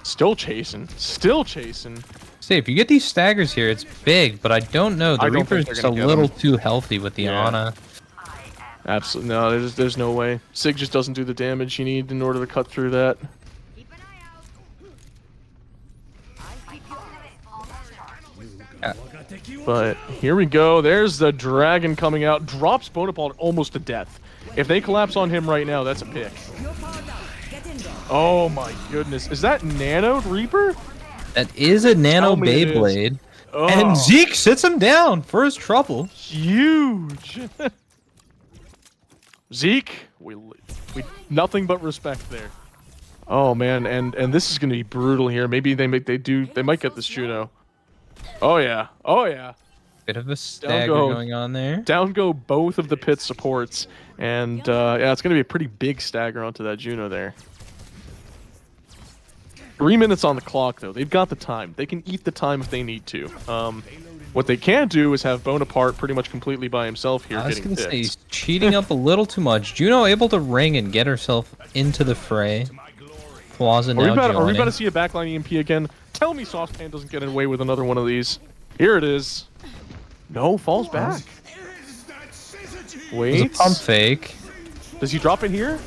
Still chasing. See, if you get these staggers here, it's big, but I don't know. The I don't Reaper's think they're just a gonna get little them. too healthy with the Yeah. Ana. Absolutely no. There's no way. Sig just doesn't do the damage you need in order to cut through that. But here we go. There's the dragon coming out. Drops Bonaparte almost to death. If they collapse on him right now, that's a pick. Oh my goodness. Is that Nanoed Reaper? That is a Nano Tell me it is. Beyblade. Oh, And Zeke sits him down for his trouble. huge. Zeke, we nothing but respect there. Oh man, and this is gonna be brutal here. Maybe they might get this Juno. Oh yeah. Bit of a stagger go. going on there. Down go both of the Pit supports, and yeah, it's gonna be a pretty big stagger onto that Juno there. 3 minutes on the clock though. They've got the time. They can eat the time if they need to. What they can do is have Bonaparte pretty much completely by himself here. I was getting going to say, picked. he's cheating up a little too much. Juno able to ring and get herself into the fray. Plaza now Are we about joining. to see a backline EMP again? Tell me Saucepan doesn't get away with another one of these. Here it is. No, falls back. There's a Wait. pump fake. Does he drop in here?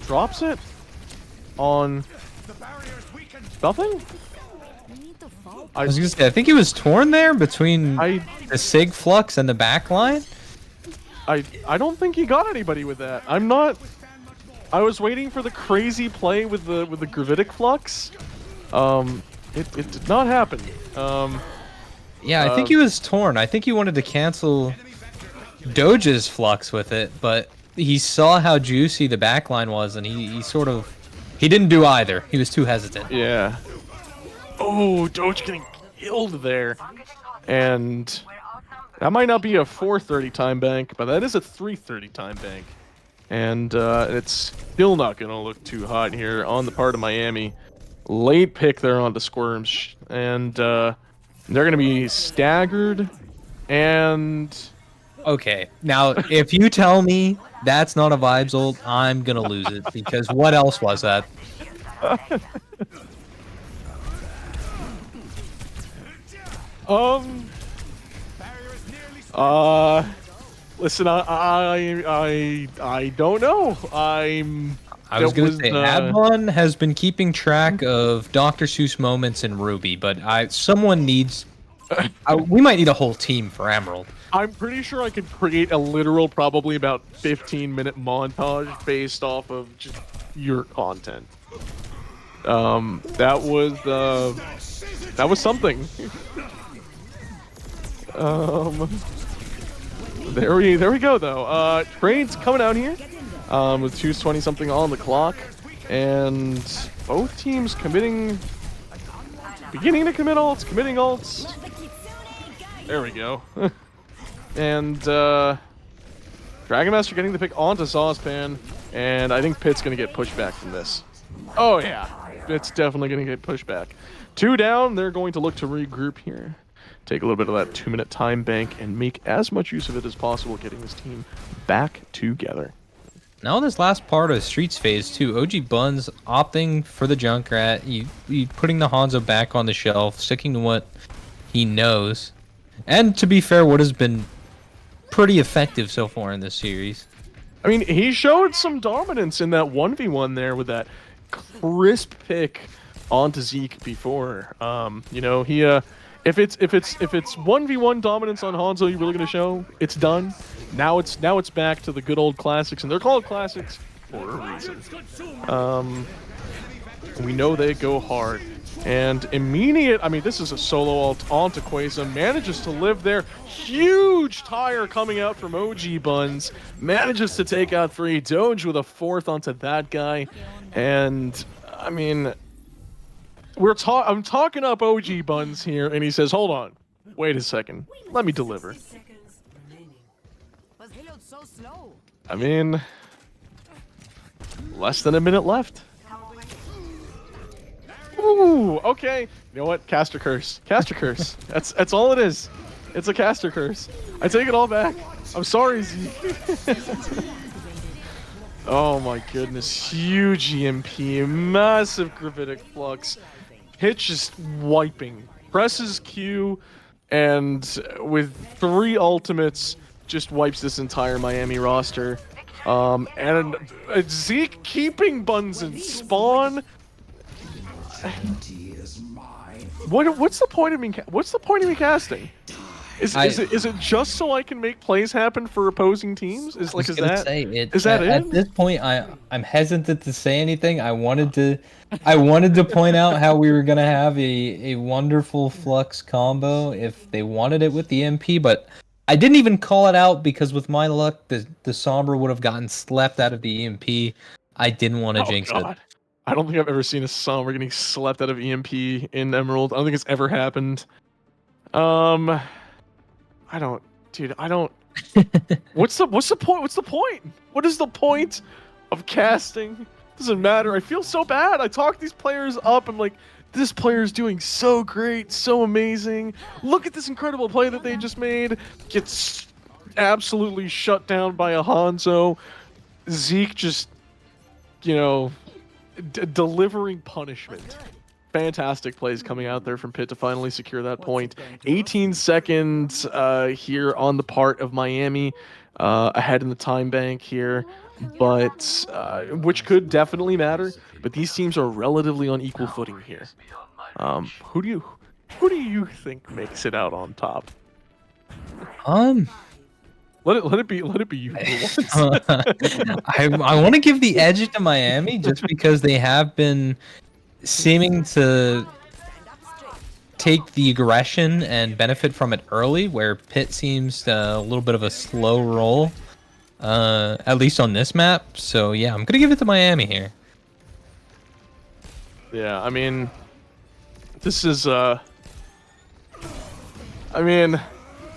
Drops it on nothing? I was going to say, I think he was torn there between I the Sig Flux and the backline. I don't think he got anybody with that. I was waiting for the crazy play with the gravitic flux. It did not happen. Yeah, I think he was torn. I think he wanted to cancel Doge's Flux with it, but he saw how juicy the backline was, and he didn't do either. He was too hesitant. Yeah. Oh, Doge getting killed there. And that might not be a 4:30 time bank, but that is a 3:30 time bank. And it's still not going to look too hot here on the part of Miami. Late pick there onto Squirms. And they're going to be staggered. And Okay, now if you tell me that's not a vibes ult, I'm gonna lose it, because what else was that? Listen, I don't know. I was It gonna was, say Advon has been keeping track of Dr. Seuss moments in Ruby, but someone needs. We might need a whole team for Emerald. I'm pretty sure I could create a literal, probably about 15-minute montage based off of just your content. That was something. There we go though. Trade's coming out here with 2:20 something on the clock, and both teams beginning to commit ults, committing ults. There we go. And Dragon Master getting the pick onto Saucepan, and I think Pitt's gonna get pushed back from this. Oh yeah, Pitt's definitely gonna get pushed back. 2 down, they're going to look to regroup here. Take a little bit of that 2-minute time bank and make as much use of it as possible, getting this team back together. Now this last part of Streets phase 2, OG Buns opting for the Junkrat, you putting the Hanzo back on the shelf, sticking to what he knows. And to be fair, what has been pretty effective so far in this series. I mean, he showed some dominance in that 1v1 there with that crisp pick onto Zeke before. You know, he if it's 1v1 dominance on Hanzo you're really gonna show, it's done. Now it's back to the good old classics, and they're called classics for a reason. We know they go hard. And immediate, I mean, this is a solo ult onto Quasar, manages to live there. Huge tire coming out from OG Buns, manages to take out 3. Doge with a 4th onto that guy. And, I mean, I'm talking up OG Buns here, and he says, hold on, wait a second, let me deliver. I mean, less than a minute left. Ooh, okay. You know what? Caster curse. Caster curse. That's all it is. It's a caster curse. I take it all back. I'm sorry, Z. Oh my goodness. Huge EMP. Massive gravitic flux. Pitch just wiping. Presses Q, and with 3 ultimates, just wipes this entire Miami roster. And Zeke keeping buns in spawn. What's the point of me? What's the point of me casting? Is it just so I can make plays happen for opposing teams? Is that it? At this point, I'm hesitant to say anything. I wanted to point out how we were gonna have a wonderful flux combo if they wanted it with the MP, but I didn't even call it out because with my luck, the Sombra would have gotten slept out of the EMP. I didn't want to jinx it. I don't think I've ever seen a Sombra getting slept out of EMP in Emerald. I don't think it's ever happened. I don't. What's the point? What's the point? What is the point of casting? Doesn't matter. I feel so bad. I talk these players up. I'm like, this player is doing so great, so amazing. Look at this incredible play that they just made. Gets absolutely shut down by a Hanzo. Zeke just, delivering punishment. Fantastic plays coming out there from Pitt to finally secure that point. 18 seconds here on the part of Miami, ahead in the time bank here, but which could definitely matter. But these teams are relatively on equal footing here. Who do you think makes it out on top? Let it be you. I want to give the edge to Miami just because they have been seeming to take the aggression and benefit from it early, where Pitt seems a little bit of a slow roll, at least on this map. So yeah, I'm gonna give it to Miami here. Yeah, I mean, this is I mean,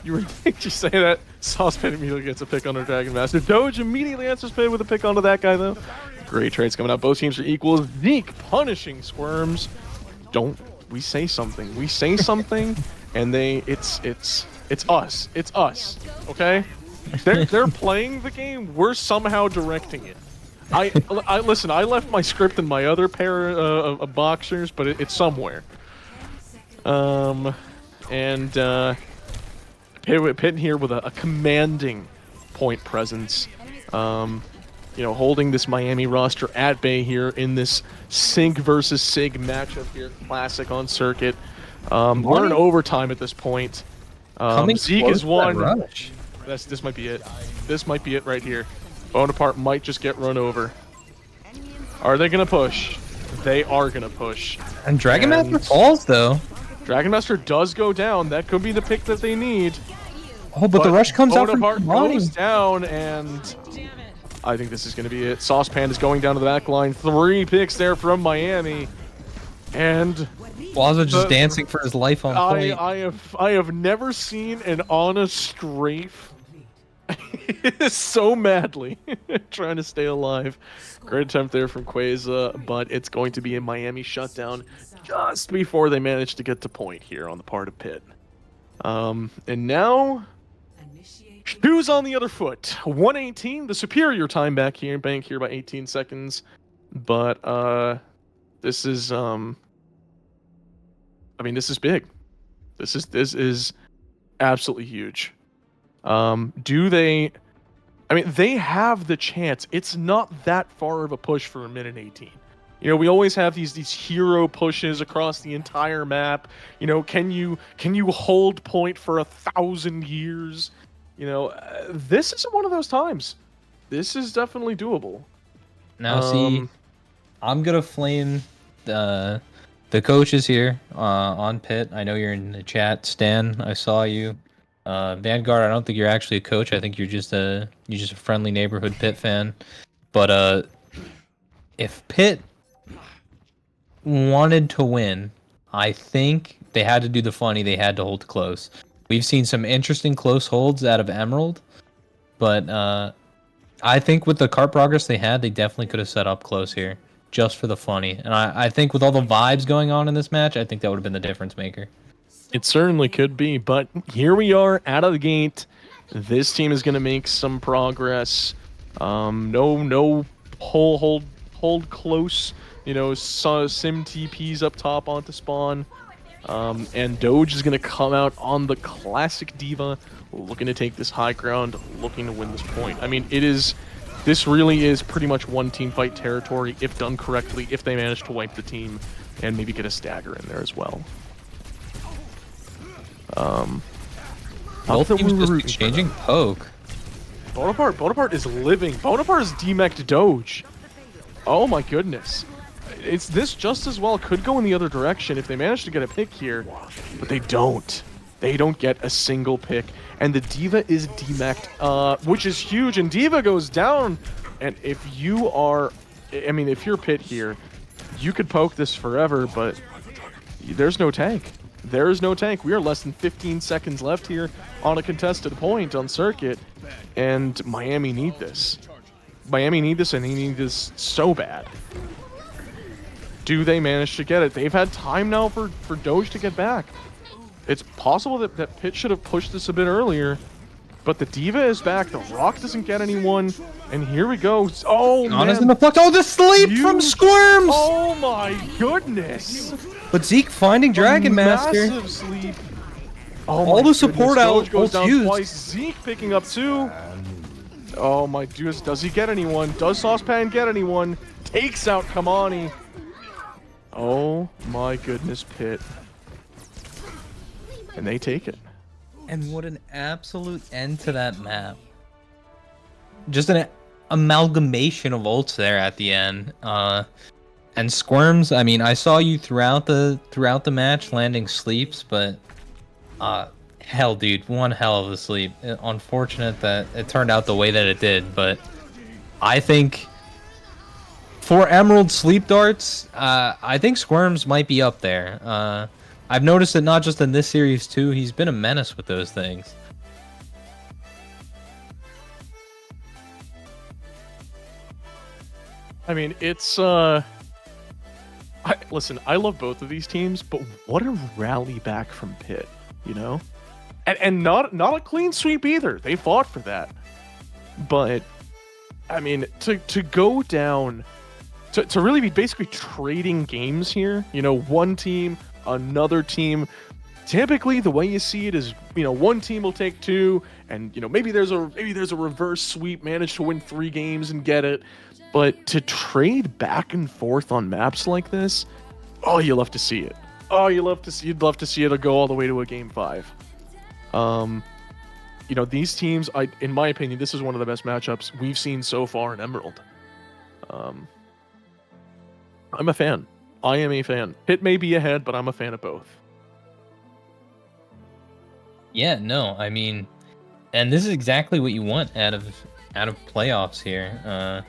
you really just say that Saucepan immediately gets a pick on our Dragon Master. Doge immediately answers pay with a pick onto that guy though. Great trades coming out. Both teams are equal. Zeke punishing Squirms. Don't we say something? We say something, and it's us. It's us. Okay? They're playing the game. We're somehow directing it. I listen. I left my script in my other pair of boxers, but it's somewhere. Pitt here with a commanding point presence. Holding this Miami roster at bay here in this Sig versus Sig matchup here. Classic on circuit. We're in overtime at this point. Zeke is one. This might be it. This might be it right here. Bonaparte might just get run over. Are they gonna push? They are gonna push. And Dragon Master falls though. Dragon Master does go down. That could be the pick that they need. Oh, but the rush comes out from Bonaparte goes down, and I think this is going to be it. Saucepan is going down to the back line. 3 picks there from Miami. And Plaza just dancing for his life on point. I have never seen an Ana strafe so madly trying to stay alive. Great attempt there from Queza, but it's going to be a Miami shutdown just before they manage to get to point here on the part of Pitt. And now shoes on the other foot. 118, the superior time bank here by 18 seconds. But this is this is big. This is absolutely huge. They have the chance. It's not that far of a push for a minute 18. We always have these hero pushes across the entire map. Can you hold point for 1,000 years? This isn't one of those times. This is definitely doable. Now, see, I'm gonna flame the coaches here on Pitt. I know you're in the chat, Stan. I saw you. Vanguard, I don't think you're actually a coach. I think you're just a friendly neighborhood Pitt fan. But if Pitt wanted to win, I think they had to do the funny. They had to hold close. We've seen some interesting close holds out of Emerald, but I think with the cart progress they had, they definitely could have set up close here. just for the funny. And I think with all the vibes going on in this match, I think that would have been the difference maker. It certainly could be, but here we are out of the gate. This team is going to make some progress. No, hold close. You know, sim TPs up top onto spawn. And Doge is going to come out on the classic diva, looking to take this high ground, looking to win this point. I mean, this really is pretty much one team fight territory if done correctly, if they manage to wipe the team and maybe get a stagger in there as well. Both teams just exchanging poke. Bonaparte is living. Bonaparte is demec'd Doge. Oh my goodness. This just as well could go in the other direction if they manage to get a pick here, but they don't. They don't get a single pick, and the diva is demec'd, which is huge, and diva goes down. And if you're Pit here, you could poke this forever, but there's no tank. There is no tank. We are less than 15 seconds left here on a contested point on circuit, and Miami need this. Miami need this, and they need this so bad. Do they manage to get it? They've had time now for Doge to get back. It's possible that Pitt should have pushed this a bit earlier, but the diva is back. The rock doesn't get anyone, and here we go. Oh man! In the flux. Oh, the sleep from Squirms! Oh my goodness! But Zeke finding Dragon Master. Massive sleep. Oh all the support Doge goes down used. twice. Zeke picking up 2. Oh my goodness! Does he get anyone? Does Saucepan get anyone? Takes out Kamani. Oh my goodness, Pitt. And they take it. And what an absolute end to that map. Just an amalgamation of ults there at the end. And Squirms, I mean, I saw you throughout the match landing sleeps, but hell, dude, one hell of a sleep. Unfortunate that it turned out the way that it did, but I think for Emerald sleep darts, I think Squirms might be up there. I've noticed it not just in this series too. He's been a menace with those things. I mean, it's listen, I love both of these teams, but what a rally back from Pitt, you know? And not a clean sweep either. They fought for that. But I mean, to go down to really be basically trading games here, you know, one team, another team. Typically the way you see it is, you know, one team will take 2 and, you know, maybe there's a reverse sweep, manage to win 3 games and get it. But to trade back and forth on maps like this, oh, you love to see it. Oh, you'd love to see it go all the way to a game 5. You know, these teams, in my opinion, this is one of the best matchups we've seen so far in Emerald. I'm a fan. I am a fan. Pitt may be ahead, but I'm a fan of both. Yeah, no, I mean, and this is exactly what you want out of playoffs here.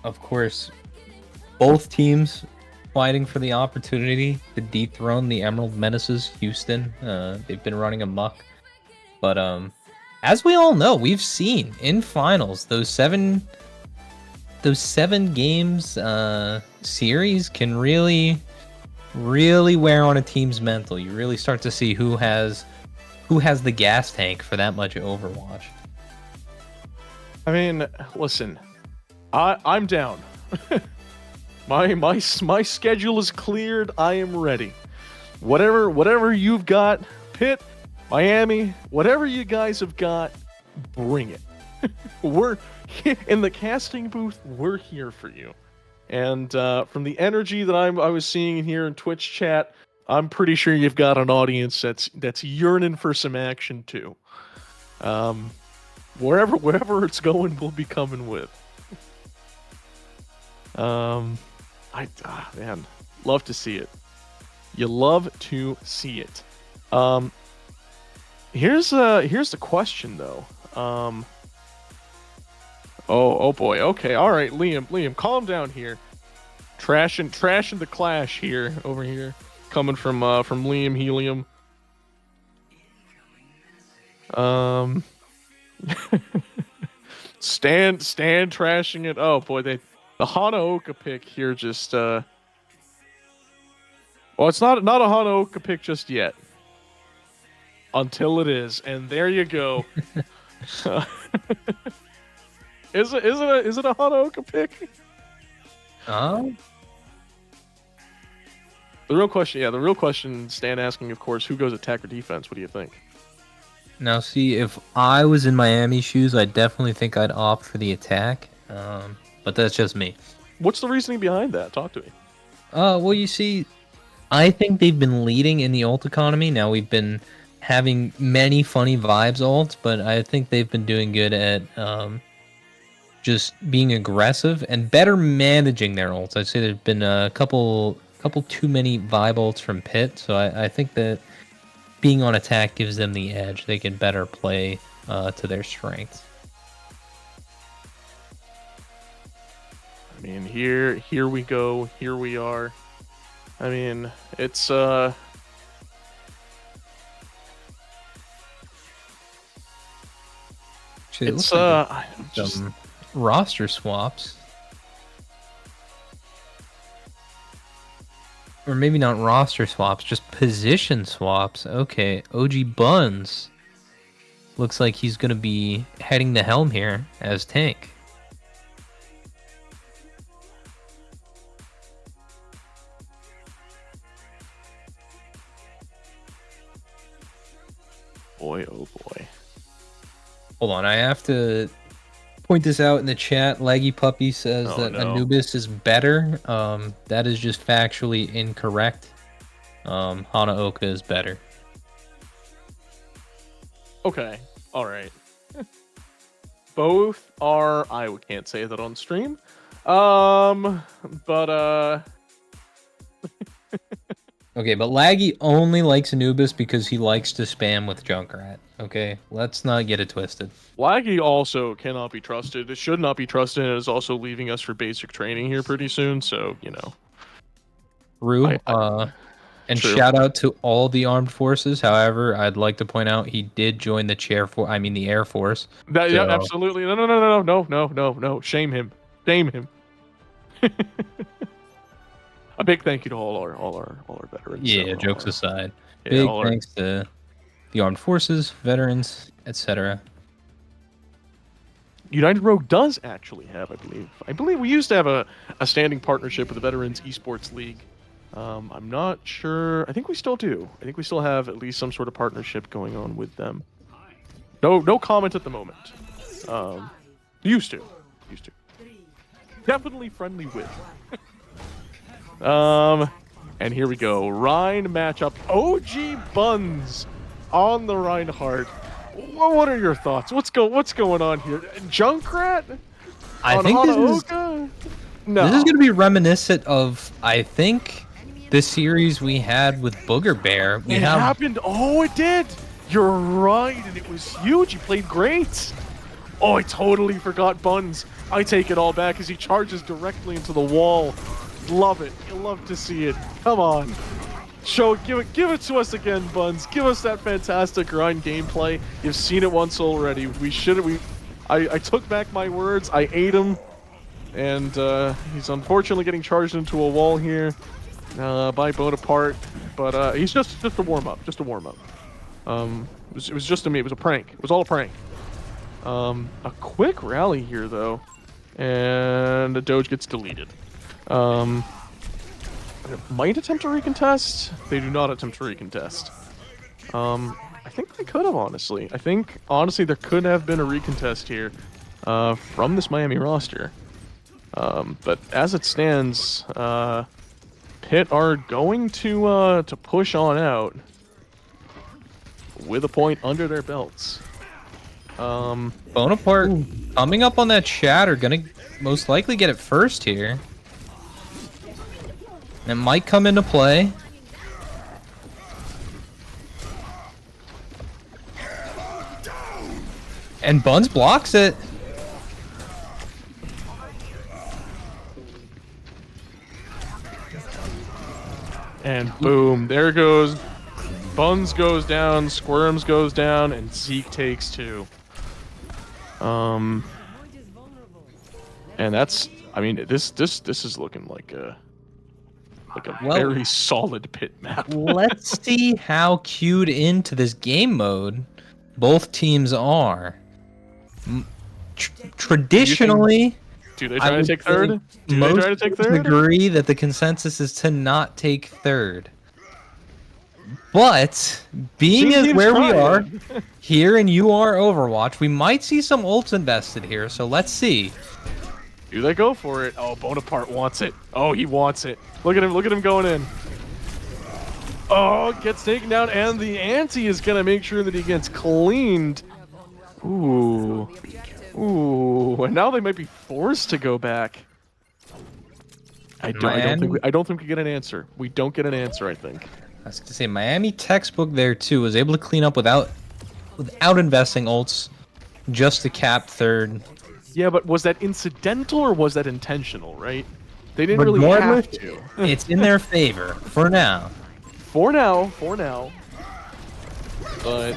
Of course, both teams fighting for the opportunity to dethrone the Emerald Menaces, Houston. They've been running amok. But as we all know, we've seen in finals those seven games series can really wear on a team's mental. You really start to see who has the gas tank for that much Overwatch. I mean, listen, I'm down. my schedule is cleared. I am ready. Whatever you've got, Pitt, Miami, whatever you guys have got, bring it. We're in the casting booth. We're here for you. And from the energy that I was seeing here in Twitch chat, I'm pretty sure you've got an audience that's yearning for some action too. Wherever it's going, we'll be coming with. Man, love to see it. You love to see it. Here's the question though. Oh boy. Okay. All right, Liam, calm down here. Trashing the clash here over here, coming from Liam Helium. Stand trashing it. Oh boy, The Hanaoka pick here just well, it's not a Hanaoka pick just yet. Until it is, and there you go. Is it a Hanaoka pick? Oh, The real question, Stan asking, of course, who goes attack or defense? What do you think? now see, if I was in Miami's shoes, I definitely think I'd opt for the attack. But that's just me. What's the reasoning behind that? Talk to me. Well, you see, I think they've been leading in the ult economy. Now we've been having many funny vibes ults, but I think they've been doing good at just being aggressive and better managing their ults. I'd say there's been a couple too many vibe ults from Pitt, so I think that being on attack gives them the edge. They can better play to their strengths. I mean, here we go. Here we are. I mean, it's Actually, it it's looks like I'm there's just some roster swaps. Or maybe not roster swaps, just position swaps. Okay, OG Buns looks like he's going to be heading the helm here as tank. boy, oh boy. Hold on, I have to point this out in the chat. Laggy Puppy says Oh, that no. Anubis is better. That is just factually incorrect. Hanaoka is better. Okay, all right. Both are. I can't say that on stream. But Okay, but Laggy only likes Anubis because he likes to spam with Junkrat. Okay, let's not get it twisted. Laggy also cannot be trusted. It should not be trusted, and is also leaving us for basic training here pretty soon. So Rue, I- and True. shout out to all the armed forces. However, I'd like to point out he did join the the Air Force. that yeah, So- absolutely. No. Shame him. Shame him. A big thank you to all our veterans. Yeah, all jokes our- aside. yeah, Big all our- thanks to the armed forces, veterans, etc. United Rogue does actually have, I believe we used to have a standing partnership with the Veterans Esports League. I'm not sure. I think we still do. I think we still have at least some sort of partnership going on with them. No comment at the moment. Used to. Definitely friendly with. And here we go. Rhine matchup. OG Buns on the Reinhardt. What are your thoughts? What's going on here? Junkrat? I on think Hanaoka? No. this is going to be reminiscent of, I think, the series we had with Booger Bear. We It have happened. Oh, it did. You're right, and it was huge. He played great. Oh, I totally forgot Buns. I take it all back as he charges directly into the wall. Love it. You love to see it. Come on. Give it to us again, Buns. Give us that fantastic grind gameplay. You've seen it once already. I took back my words. I ate him, and he's unfortunately getting charged into a wall here by Bonaparte. But he's just a warm up. Just a warm up. It was just a me. It was a prank. It was all a prank. A quick rally here though, and the Doge gets deleted. Might attempt to recontest. They do not attempt to recontest. I think they could have, honestly. I think, honestly, there could have been a recontest here from this Miami roster. But as it stands, Pitt are going to push on out with a point under their belts. Bonaparte coming up on that shatter, gonna most likely get it first here. It might come into play. And Buns blocks it. And boom, there goes. Buns goes down, Squirms goes down, and Zeke takes two. And that's I mean, this is looking like a Well- very solid pit map. Let's see how cued into this game mode both teams are. Traditionally, Do they I try to would take say third? Do they most try to take teams third? agree that the consensus is to not take third. But being Seems as teams where we trying. are here in UR Overwatch, we might see some ults invested here. So let's see. Do they go for it? Oh, Bonaparte wants it. Oh, he wants it. Look at him. Look at him going in. Oh, gets taken down, and the ante is going to make sure that he gets cleaned. Ooh. Ooh. And now they might be forced to go back. I don't think we get an answer. We don't get an answer, I think. I was gonna say Miami textbook there too, was able to clean up without investing ults, just to cap third. Yeah, but was that incidental or was that intentional, right? They didn't really Regardless, have to. It's in their favor for now. For now. But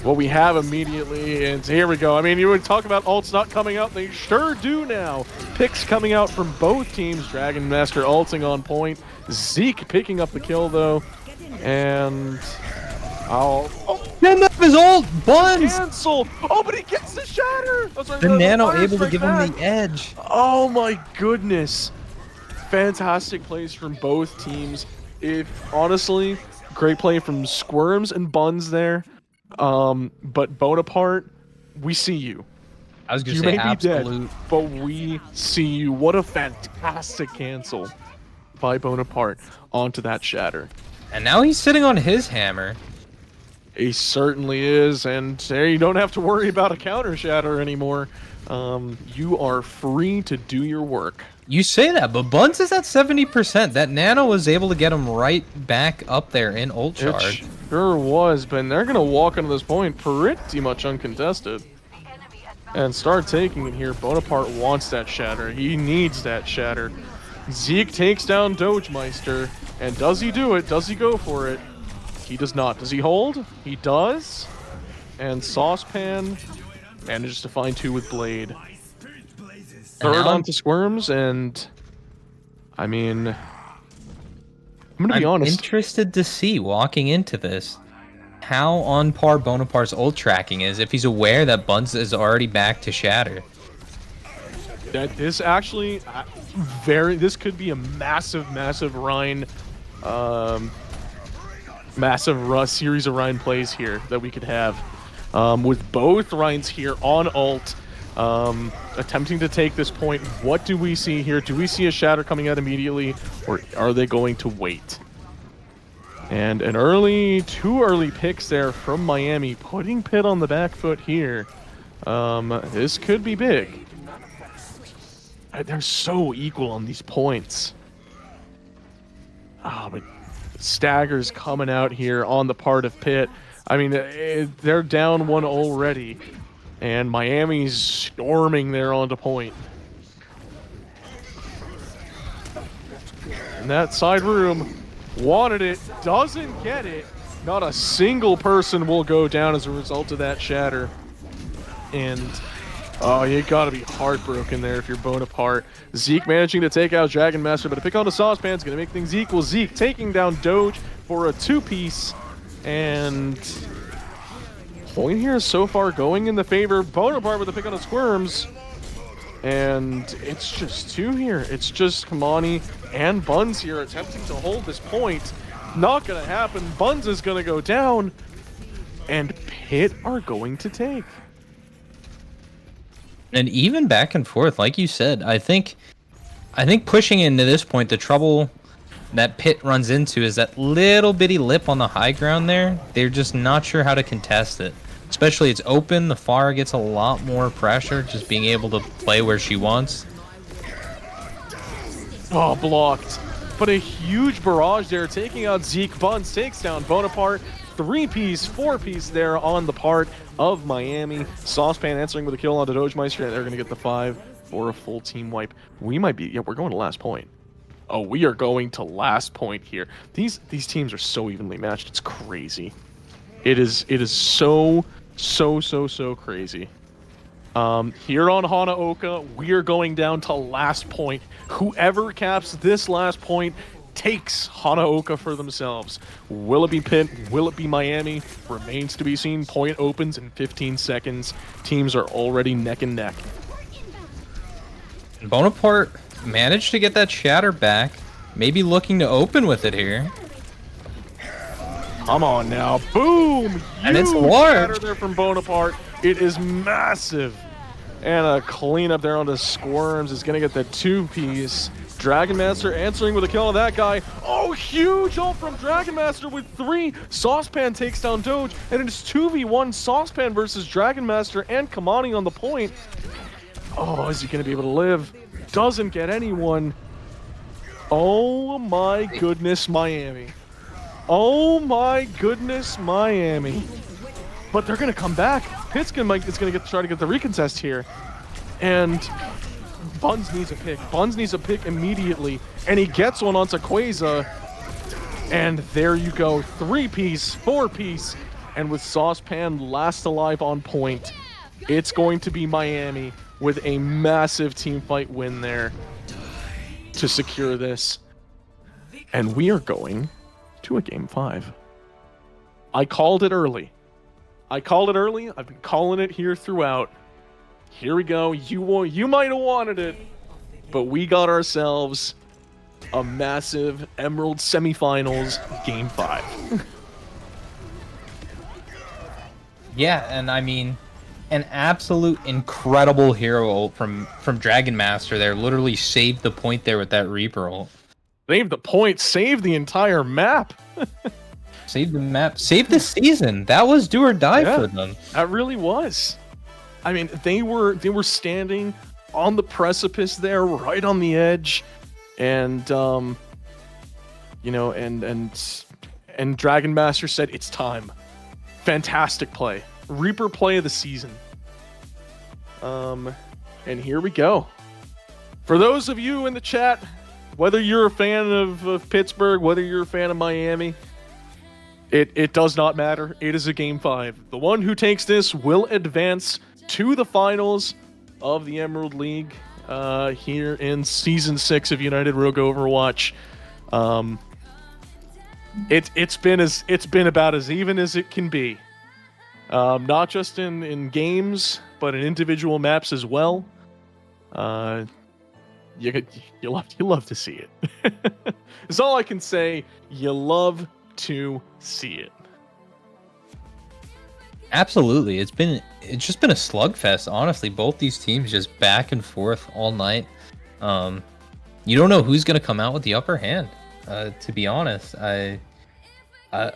what we have immediately, and here we go. I mean, you would talk about ults not coming out. They sure do now. Picks coming out from both teams. Dragon Master ulting on point. Zeke picking up the kill, though. And... Oh, Didn't have his ult! Buns! cancel! Oh, but he gets the shatter! Oh, sorry, The Nano fire able to strike give back. him the edge. Oh my goodness. Fantastic plays from both teams. If honestly, great play from Squirms and Buns there. But Bonaparte, we see you. I was gonna You say may be dead, absolute. but we see you. What a fantastic cancel by Bonaparte onto that shatter. And now he's sitting on his hammer. He certainly is, and there you don't have to worry about a counter shatter anymore. You are free to do your work. You say that, but Buns is at 70%. That Nano was able to get him right back up there in ult charge. It sure was, but they're gonna walk into this point pretty much uncontested. And start taking it here. Bonaparte wants that shatter. He needs that shatter. Zeke takes down Dogemeister. And does he do it? Does he go for it? He does not. Does he hold? He does. And Saucepan manages to find two with Blade. Third now- onto Squirms, and I mean, I'm gonna be honest. Interested to see walking into this how on par Bonaparte's ult tracking is if he's aware that Buns is already back to shatter. That this actually this could be a massive Rhine series of Rhine plays here that we could have with both Rhines here on ult attempting to take this point. What do we see here? Do we see a shatter coming out immediately, or are they going to wait? And two early picks there from Miami, putting Pitt on the back foot here. This could be big. They're so equal on these points. Oh, but staggers coming out here on the part of Pitt. I mean, they're down one already, and Miami's storming there onto point. And that side room wanted it, doesn't get it. Not a single person will go down as a result of that shatter. And oh, you gotta be heartbroken there if you're Bonaparte. Zeke managing to take out Dragon Master, but a pick on the Saucepan's gonna make things equal. Zeke taking down Doge for a two-piece, and point here so far going in the favor of Bonaparte with a pick on the Squirms. And it's just two here. It's just Kamani and Buns here attempting to hold this point. Not gonna happen. Buns is gonna go down, and Pitt are going to take. And even back and forth, like you said, I think pushing into this point, the trouble that Pitt runs into is that little bitty lip on the high ground there. They're just not sure how to contest it. Especially it's open, the Pharah gets a lot more pressure, just being able to play where she wants. Oh, blocked. But a huge barrage there, taking out Zeke. Buns takes down Bonaparte. Three-piece, four-piece there on the part of Miami. Saucepan answering with a kill onto Dogemeister, and they're going to get the 5 for a full team wipe. We might be... Yeah, we're going to last point. Oh, we are going to last point here. These teams are so evenly matched. It's crazy. It is so crazy. Here on Hanaoka, we are going down to last point. Whoever caps this last point takes Hanaoka for themselves. Will it be Pitt? Will it be Miami? Remains to be seen. Point opens in 15 seconds. Teams are already neck and neck. Bonaparte managed to get that shatter back. Maybe looking to open with it here. Come on now. Boom! And it's Huge large. shatter there from Bonaparte. It is massive. And a cleanup there onto Squirms is going to get the 2-piece. Dragon Master answering with a kill on that guy. Oh, huge ult from Dragon Master with 3. Saucepan takes down Doge, and it is 2v1 Saucepan versus Dragon Master and Kamani on the point. Oh, is he going to be able to live? Doesn't get anyone. Oh my goodness, Miami. Oh my goodness, Miami. But they're going to come back. Pitt's gonna try to get the recontest here. And Buns needs a pick. Buns needs a pick immediately. And he gets one onto Quasar. And there you go. 3-piece, 4-piece. And with Saucepan last alive on point, it's going to be Miami with a massive team fight win there to secure this. And we are going to a game 5. I called it early. I've been calling it here throughout. Here we go. You might have wanted it, but we got ourselves a massive Emerald semifinals game 5. Yeah, and I mean, an absolute incredible hero ult from Dragon Master there. Literally saved the point there with that Reaper ult. Save the point. Save the entire map. Save the map. Save the season. That was do or die for them. That really was. I mean, they were standing on the precipice there, right on the edge, and you know, and Dragon Master said it's time. Fantastic play, Reaper play of the season. And here we go. For those of you in the chat, whether you're a fan of Pittsburgh, whether you're a fan of Miami, it does not matter. It is a game 5. The one who takes this will advance to the finals of the Emerald League here in Season 6 of United Rogue Overwatch. It's been about as even as it can be. Not just in games, but in individual maps as well. You love to see it. That's all I can say. You love to see it. Absolutely. It's just been a slugfest, honestly. Both these teams just back and forth all night. You don't know who's going to come out with the upper hand, to be honest.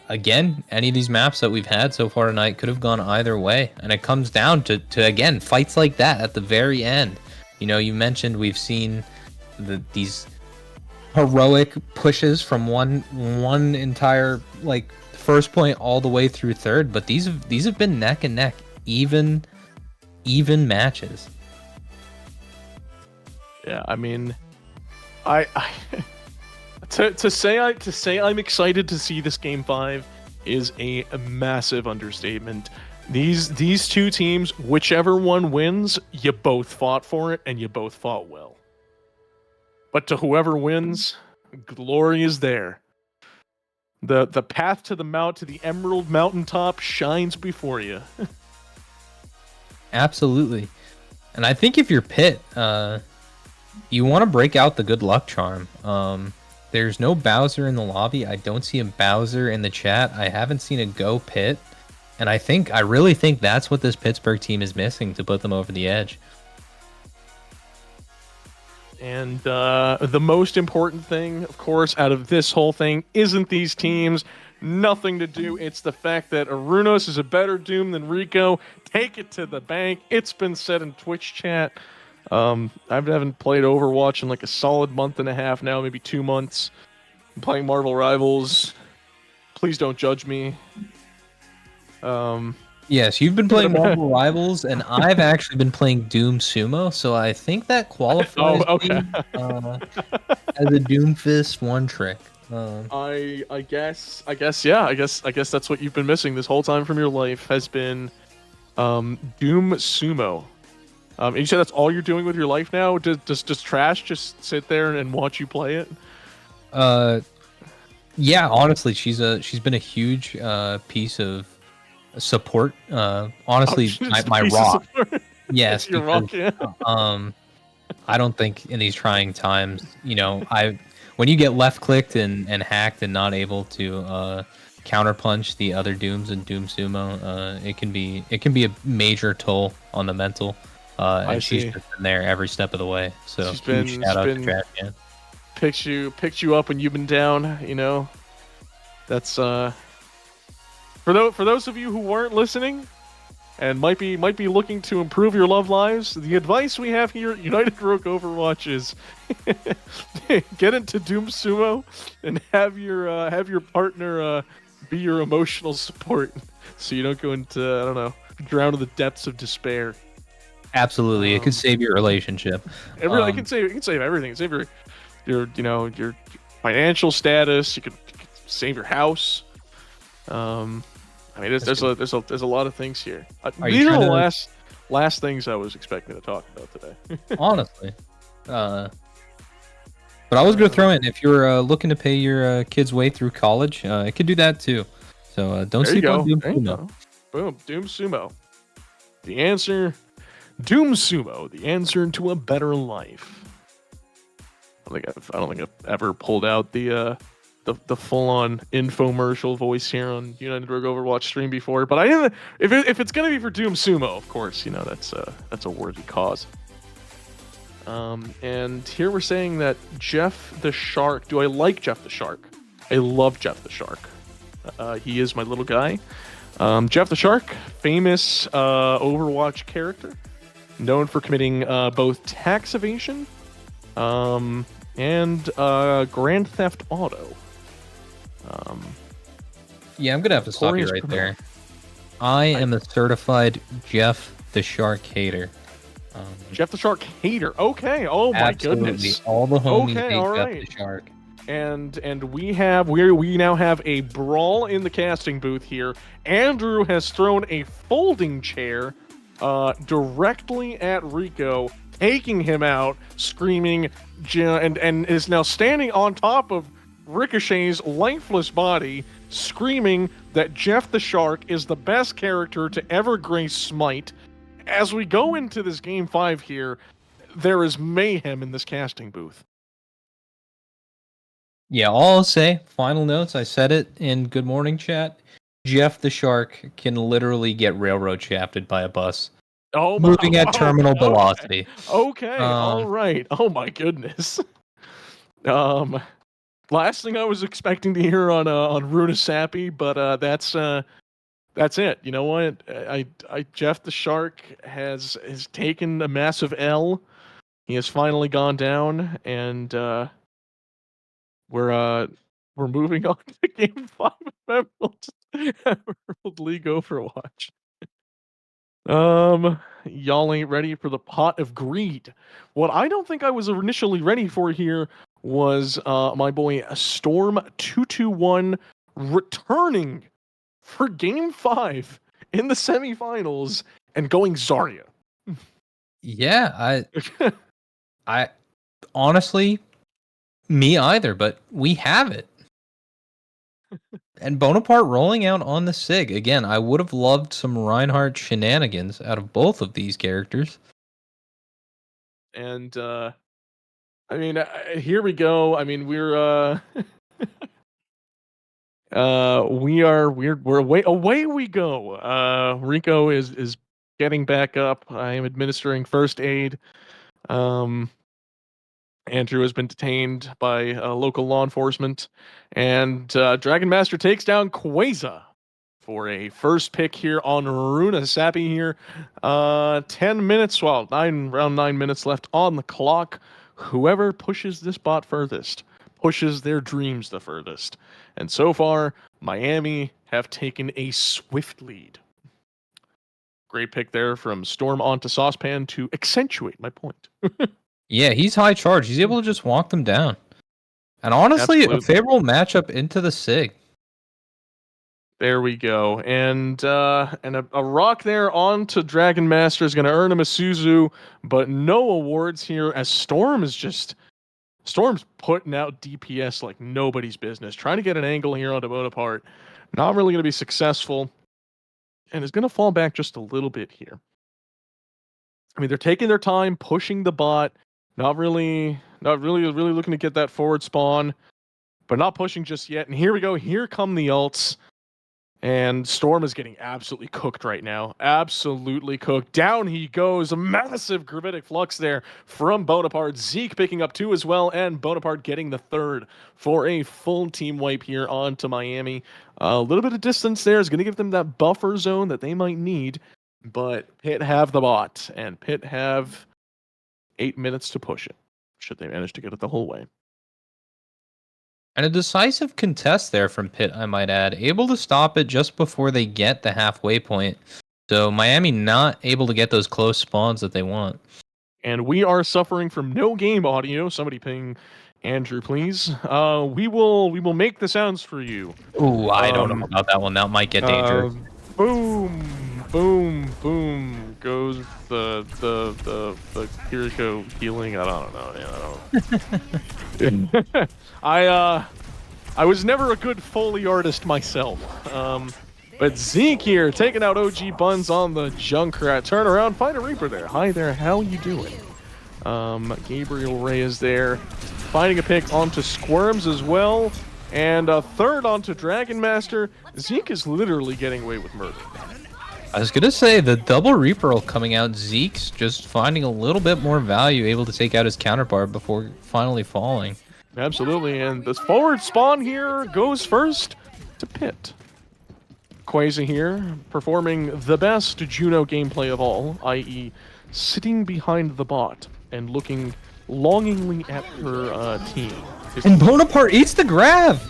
Again, any of these maps that we've had so far tonight could have gone either way, and it comes down to again, fights like that at the very end. You know, you mentioned we've seen these heroic pushes from one entire like first point all the way through third, but these have been neck and neck, even matches. Yeah, I mean, I to say I'm excited to see this game 5 is a massive understatement. These two teams, whichever one wins, you both fought for it and you both fought well. But to whoever wins, glory is there. The path to the Emerald Mountaintop shines before you. Absolutely. And I think if you're Pitt, you want to break out the good luck charm. There's no Bowser in the lobby. I don't see a Bowser in the chat. I haven't seen a Go Pitt. And I really think that's what this Pittsburgh team is missing to put them over the edge. And the most important thing, of course, out of this whole thing isn't these teams. Nothing to do. It's the fact that Arunos is a better Doom than Rico. Take it to the bank. It's been said in Twitch chat. I haven't played Overwatch in like a solid month and a half now, maybe 2 months. I'm playing Marvel Rivals. Please don't judge me. Yes, you've been playing Marvel Rivals, and I've actually been playing Doom Sumo, so I think that qualifies me as a Doomfist one trick. I guess that's what you've been missing this whole time from your life has been Doom Sumo. And you said that's all you're doing with your life now? Does Trash just sit there and watch you play it? Yeah, honestly, she's been a huge piece of support. Honestly, Just a my piece of rock. support. Yes, Your rock, yeah. um, I don't think in these trying times, when you get left clicked and hacked and not able to counterpunch the other Dooms in Doom Sumo, it can be a major toll on the mental. And she's see. just been there every step of the way. So She's huge been- shout out she's to been- Trash Man. Picked you up when you've been down, you know. That's for those of you who weren't listening and might be looking to improve your love lives, the advice we have here at United Rogue Overwatch is get into Doom Sumo and have your partner be your emotional support, so you don't go into, I don't know, drown in the depths of despair. Absolutely, it could save your relationship. It can save everything. Save your financial status. You could save your house. I mean, there's a lot of things here. These are the last things I was expecting to talk about today. Honestly, but I was gonna throw in, if you're looking to pay your kid's way through college, it could do that too. So don't There you sleep on go. Doom There you Sumo. go. Boom, Doom Sumo. The answer, Doom Sumo. The answer to a better life. I don't think I've ever pulled out the full-on infomercial voice here on United Rogue Overwatch stream before, but if it's gonna be for Doom Sumo, of course, that's a worthy cause. And here we're saying that Jeff the Shark. Do I like Jeff the Shark? I love Jeff the Shark. He is my little guy. Jeff the Shark, famous Overwatch character, known for committing both tax evasion and Grand Theft Auto. Yeah, I'm gonna have to stop you Notorious right criminal. there. I am a certified Jeff the Shark hater. Jeff the Shark hater. Okay. Oh my Absolutely. goodness. All the homies Okay, hate all Jeff right. the Shark. And we now have a brawl in the casting booth here. Andrew has thrown a folding chair directly at Rico, taking him out, screaming, and is now standing on top of Ricochet's lifeless body, screaming that Jeff the Shark is the best character to ever grace Smite. As we go into this game 5 here, there is mayhem in this casting booth. Yeah, all I'll say, final notes, I said it in Good Morning Chat. Jeff the Shark can literally get railroad shafted by a bus. Oh, Moving at terminal okay. velocity. Okay, all right. Oh my goodness. Last thing I was expecting to hear on Runa Sappy, but that's it. You know what? Jeff the Shark has taken a massive L. He has finally gone down, and we're moving on to Game 5 of Emerald League Overwatch. Y'all ain't ready for the pot of greed. What I don't think I was initially ready for here was my boy Storm 221 returning for Game 5 in the semifinals and going Zarya. Yeah, I honestly, me either, but we have it. And Bonaparte rolling out on the SIG. Again, I would have loved some Reinhardt shenanigans out of both of these characters. And I mean, here we go. I mean, we're we're away we go. Rico is getting back up. I am administering first aid. Andrew has been detained by local law enforcement, and Dragon Master takes down Quasar for a first pick here on Runa Sappy here. 10 minutes, well, around 9 minutes left on the clock. Whoever pushes this bot furthest pushes their dreams the furthest. And so far, Miami have taken a swift lead. Great pick there from Storm onto Saucepan to accentuate my point. Yeah, he's high charge. He's able to just walk them down. And honestly, Absolutely. a favorable matchup into the SIG. There we go. And a rock there onto Dragon Master is going to earn him a Suzu, but no awards here as Storm's putting out DPS like nobody's business, trying to get an angle here onto Bonaparte. Not really going to be successful, and is going to fall back just a little bit here. I mean, they're taking their time, pushing the bot, not really looking to get that forward spawn, but not pushing just yet. And here we go. Here come the ults. And Storm is getting absolutely cooked right now. Absolutely cooked. Down he goes. A massive gravitic flux there from Bonaparte. Zeke picking up 2 as well, and Bonaparte getting the 3rd for a full team wipe here onto Miami. A little bit of distance there is going to give them that buffer zone that they might need, but Pitt have the bot, and Pitt have 8 minutes to push it, should they manage to get it the whole way. And a decisive contest there from Pitt, I might add. Able to stop it just before they get the halfway point. So Miami not able to get those close spawns that they want. And we are suffering from no game audio. Somebody ping Andrew, please. We will make the sounds for you. Ooh, I don't know about that one. That might get dangerous. Boom, boom, boom goes the Kiriko healing. I don't know. I was never a good Foley artist myself. But Zeke here taking out OG Buns on the Junkrat. Turn around, find a Reaper there. Hi there, how you doing? Gabriel Reyes there, finding a pick onto Squirms as well, and a 3rd onto Dragon Master. Zeke is literally getting away with murder. I was gonna say the double Reaper coming out. Zeke's just finding a little bit more value, able to take out his counterpart before finally falling. Absolutely, and this forward spawn here goes first to Pitt. Quasar here, performing the best Juno gameplay of all, i.e. sitting behind the bot and looking longingly at her team. And Bonaparte eats the grab!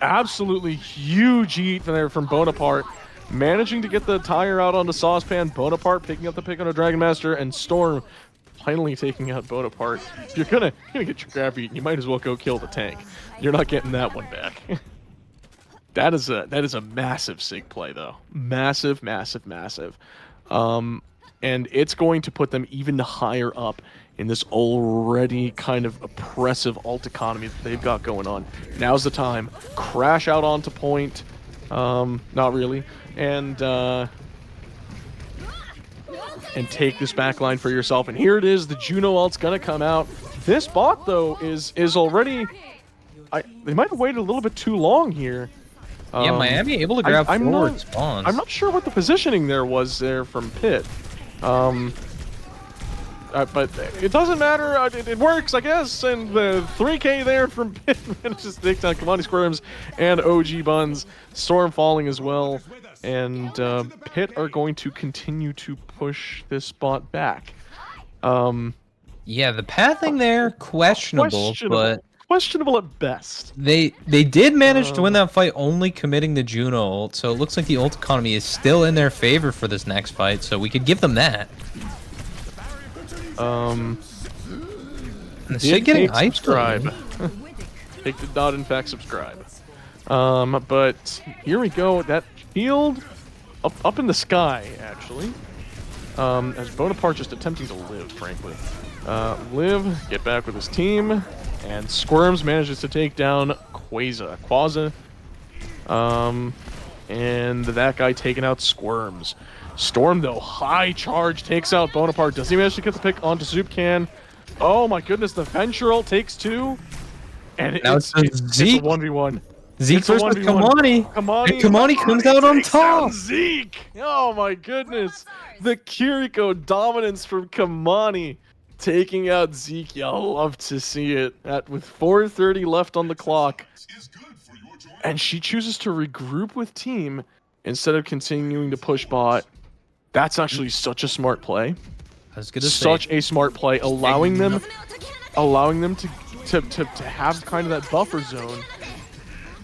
Absolutely huge eat there from Bonaparte. Managing to get the tire out onto Saucepan, Bonaparte picking up the pick on a Dragon Master, and Storm finally taking out Bonaparte. If you're gonna get your grab eaten, you might as well go kill the tank. You're not getting that one back. That is a massive sig play though. Massive. And it's going to put them even higher up in this already kind of oppressive alt economy that they've got going on. Now's the time. Crash out onto point. Not really. And take this backline for yourself. And here it is. The Juno ult's gonna come out. This bot though is already. They might have waited a little bit too long here. Yeah, Miami able to grab forward spawns. I'm not sure what the positioning there was there from Pitt. But it doesn't matter. It works, I guess. And the 3K there from Pitt manages to take down Kamani Squirms and OG Buns. Storm falling as well. And Pitt are going to continue to push this spot back. Yeah, the pathing there, questionable, but... Questionable at best. They did manage to win that fight, only committing the Juno ult, so it looks like the ult economy is still in their favor for this next fight, so we could give them that. And the Sig getting subscribe. Take did not in fact subscribe. But here we go. That shield up in the sky, actually. As Bonaparte just attempting to live, frankly. Live, get back with his team. And Squirms manages to take down Quasar. And that guy taking out Squirms. Storm, though, high charge, takes out Bonaparte. Does he manage to get the pick onto Zoopcan? Oh my goodness, the Venture ult takes 2. And now it's a 1v1. Zeke versus Kamani. Kamani comes out on top. Zeke! Oh my goodness. The Kiriko dominance from Kamani. Taking out Zeke, y'all love to see it. With 4:30 left on the clock. And she chooses to regroup with team instead of continuing to push bot. That's actually such a smart play. I was gonna say. Such a smart play, allowing them to have kind of that buffer zone.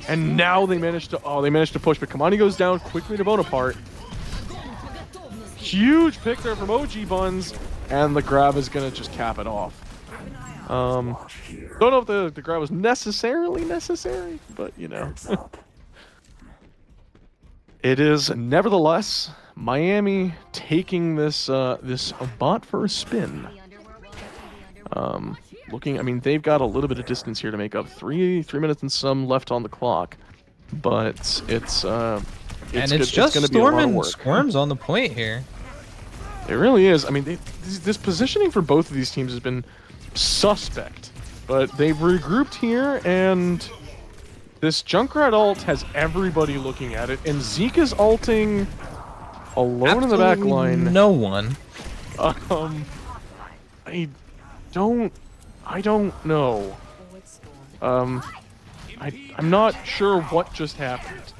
And now they managed to push, but Kamani goes down quickly to Bonaparte. Huge pick there from OG Buns, and the grab is gonna just cap it off. Don't know if the grab was necessarily necessary, but you know. It is nevertheless Miami taking this this bot for a spin. Looking, I mean, they've got a little bit of distance here to make up. 3 minutes and some left on the clock, but it's just gonna be a lot Storm of and work. Squirms on the point here. It really is. I mean, this positioning for both of these teams has been suspect, but they've regrouped here, and this Junkrat ult has everybody looking at it, and Zeke is ulting alone in the back Absolutely line. No one. I don't know. I'm not sure what just happened.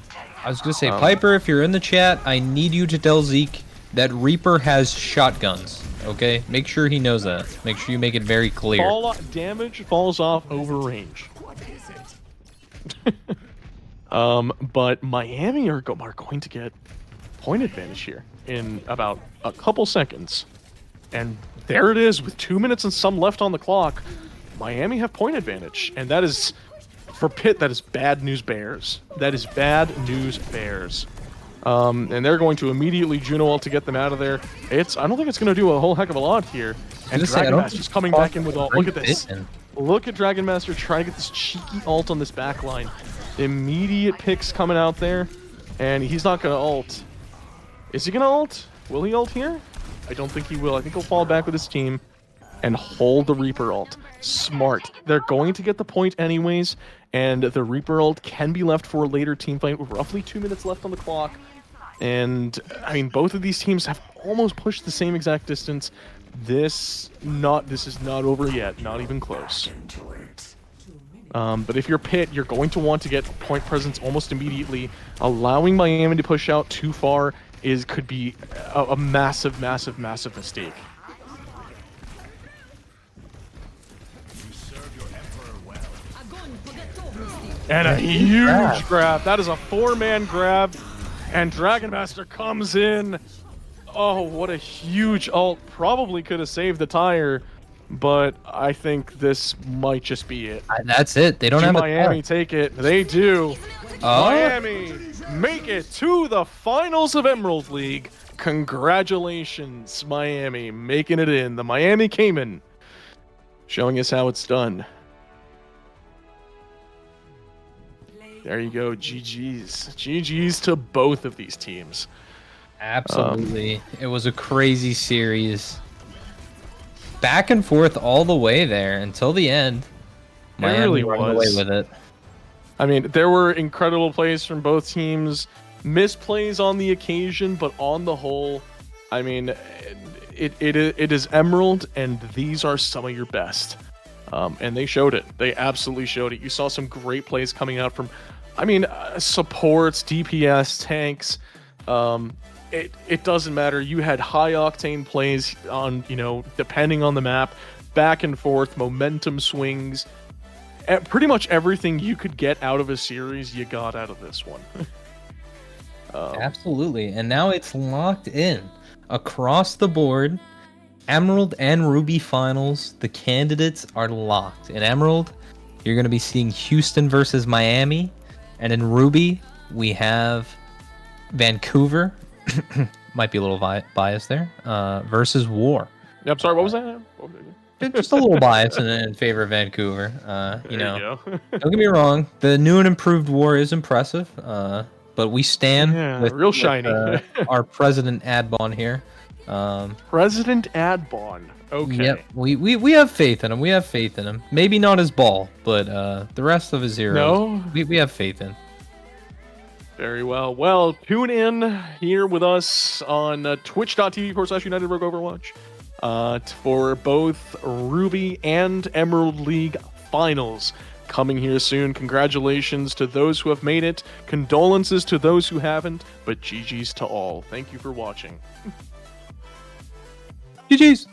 I was gonna say, Piper, if you're in the chat, I need you to tell Zeke that Reaper has shotguns. Okay, make sure he knows that. Make sure you make it very clear. Damage falls off over range. But Miami are going to get point advantage here in about a couple seconds, and there it is with 2 minutes and some left on the clock. Miami have point advantage, and that is, for Pitt, that is bad news bears. That is bad news bears. And they're going to immediately Juno ult to get them out of there. I don't think it's going to do a whole heck of a lot here. And Dragon Master's coming back in with ult. Look at this. Look at Dragon Master trying to get this cheeky ult on this back line. Immediate picks coming out there, and he's not going to ult. Is he going to ult? Will he ult here? I don't think he will. I think he'll fall back with his team and hold the Reaper ult. Smart. They're going to get the point anyways, and the Reaper ult can be left for a later team fight with roughly 2 minutes left on the clock. And, I mean, both of these teams have almost pushed the same exact distance. This is not over yet. Not even close. But if you're Pitt, you're going to want to get point presence almost immediately. Allowing Miami to push out too far could be a massive, massive, massive mistake. And a huge grab. That is a 4-man grab. And Dragon Master comes in. Oh, what a huge ult. Probably could have saved the tire, but I think this might just be it. That's it. They don't have Miami take it. They do. Miami make it to the finals of Emerald League. Congratulations, Miami, making it in. The Miami Caiman, showing us how it's done. There you go. GG's. GG's to both of these teams. Absolutely. It was a crazy series. Back and forth all the way there until the end. Miami ran away with it. I mean, there were incredible plays from both teams. Misplays on the occasion, but on the whole, I mean, it is Emerald, and these are some of your best. And they showed it. They absolutely showed it. You saw some great plays coming out from, I mean, supports, DPS, tanks. It doesn't matter. You had high octane plays on, depending on the map, back and forth, momentum swings. Pretty much everything you could get out of a series, you got out of this one. Absolutely. And now it's locked in across the board. Emerald and Ruby finals. The candidates are locked. In Emerald, you're going to be seeing Houston versus Miami. And in Ruby, we have Vancouver. Might be a little biased there. Versus War. I'm sorry, what was that? Just a little bias in favor of Vancouver. You know, go. don't get me wrong. The new and improved War is impressive. But we stand with real shiny. Our President Adbon here. President Adbon. Okay. Yep. We have faith in him. We have faith in him. Maybe not his ball, but the rest of his heroes. No. We have faith in. Very well. Well, tune in here with us on twitch.tv/United Rogue Overwatch for both Ruby and Emerald League finals coming here soon. Congratulations to those who have made it. Condolences to those who haven't, but GG's to all. Thank you for watching. GG's.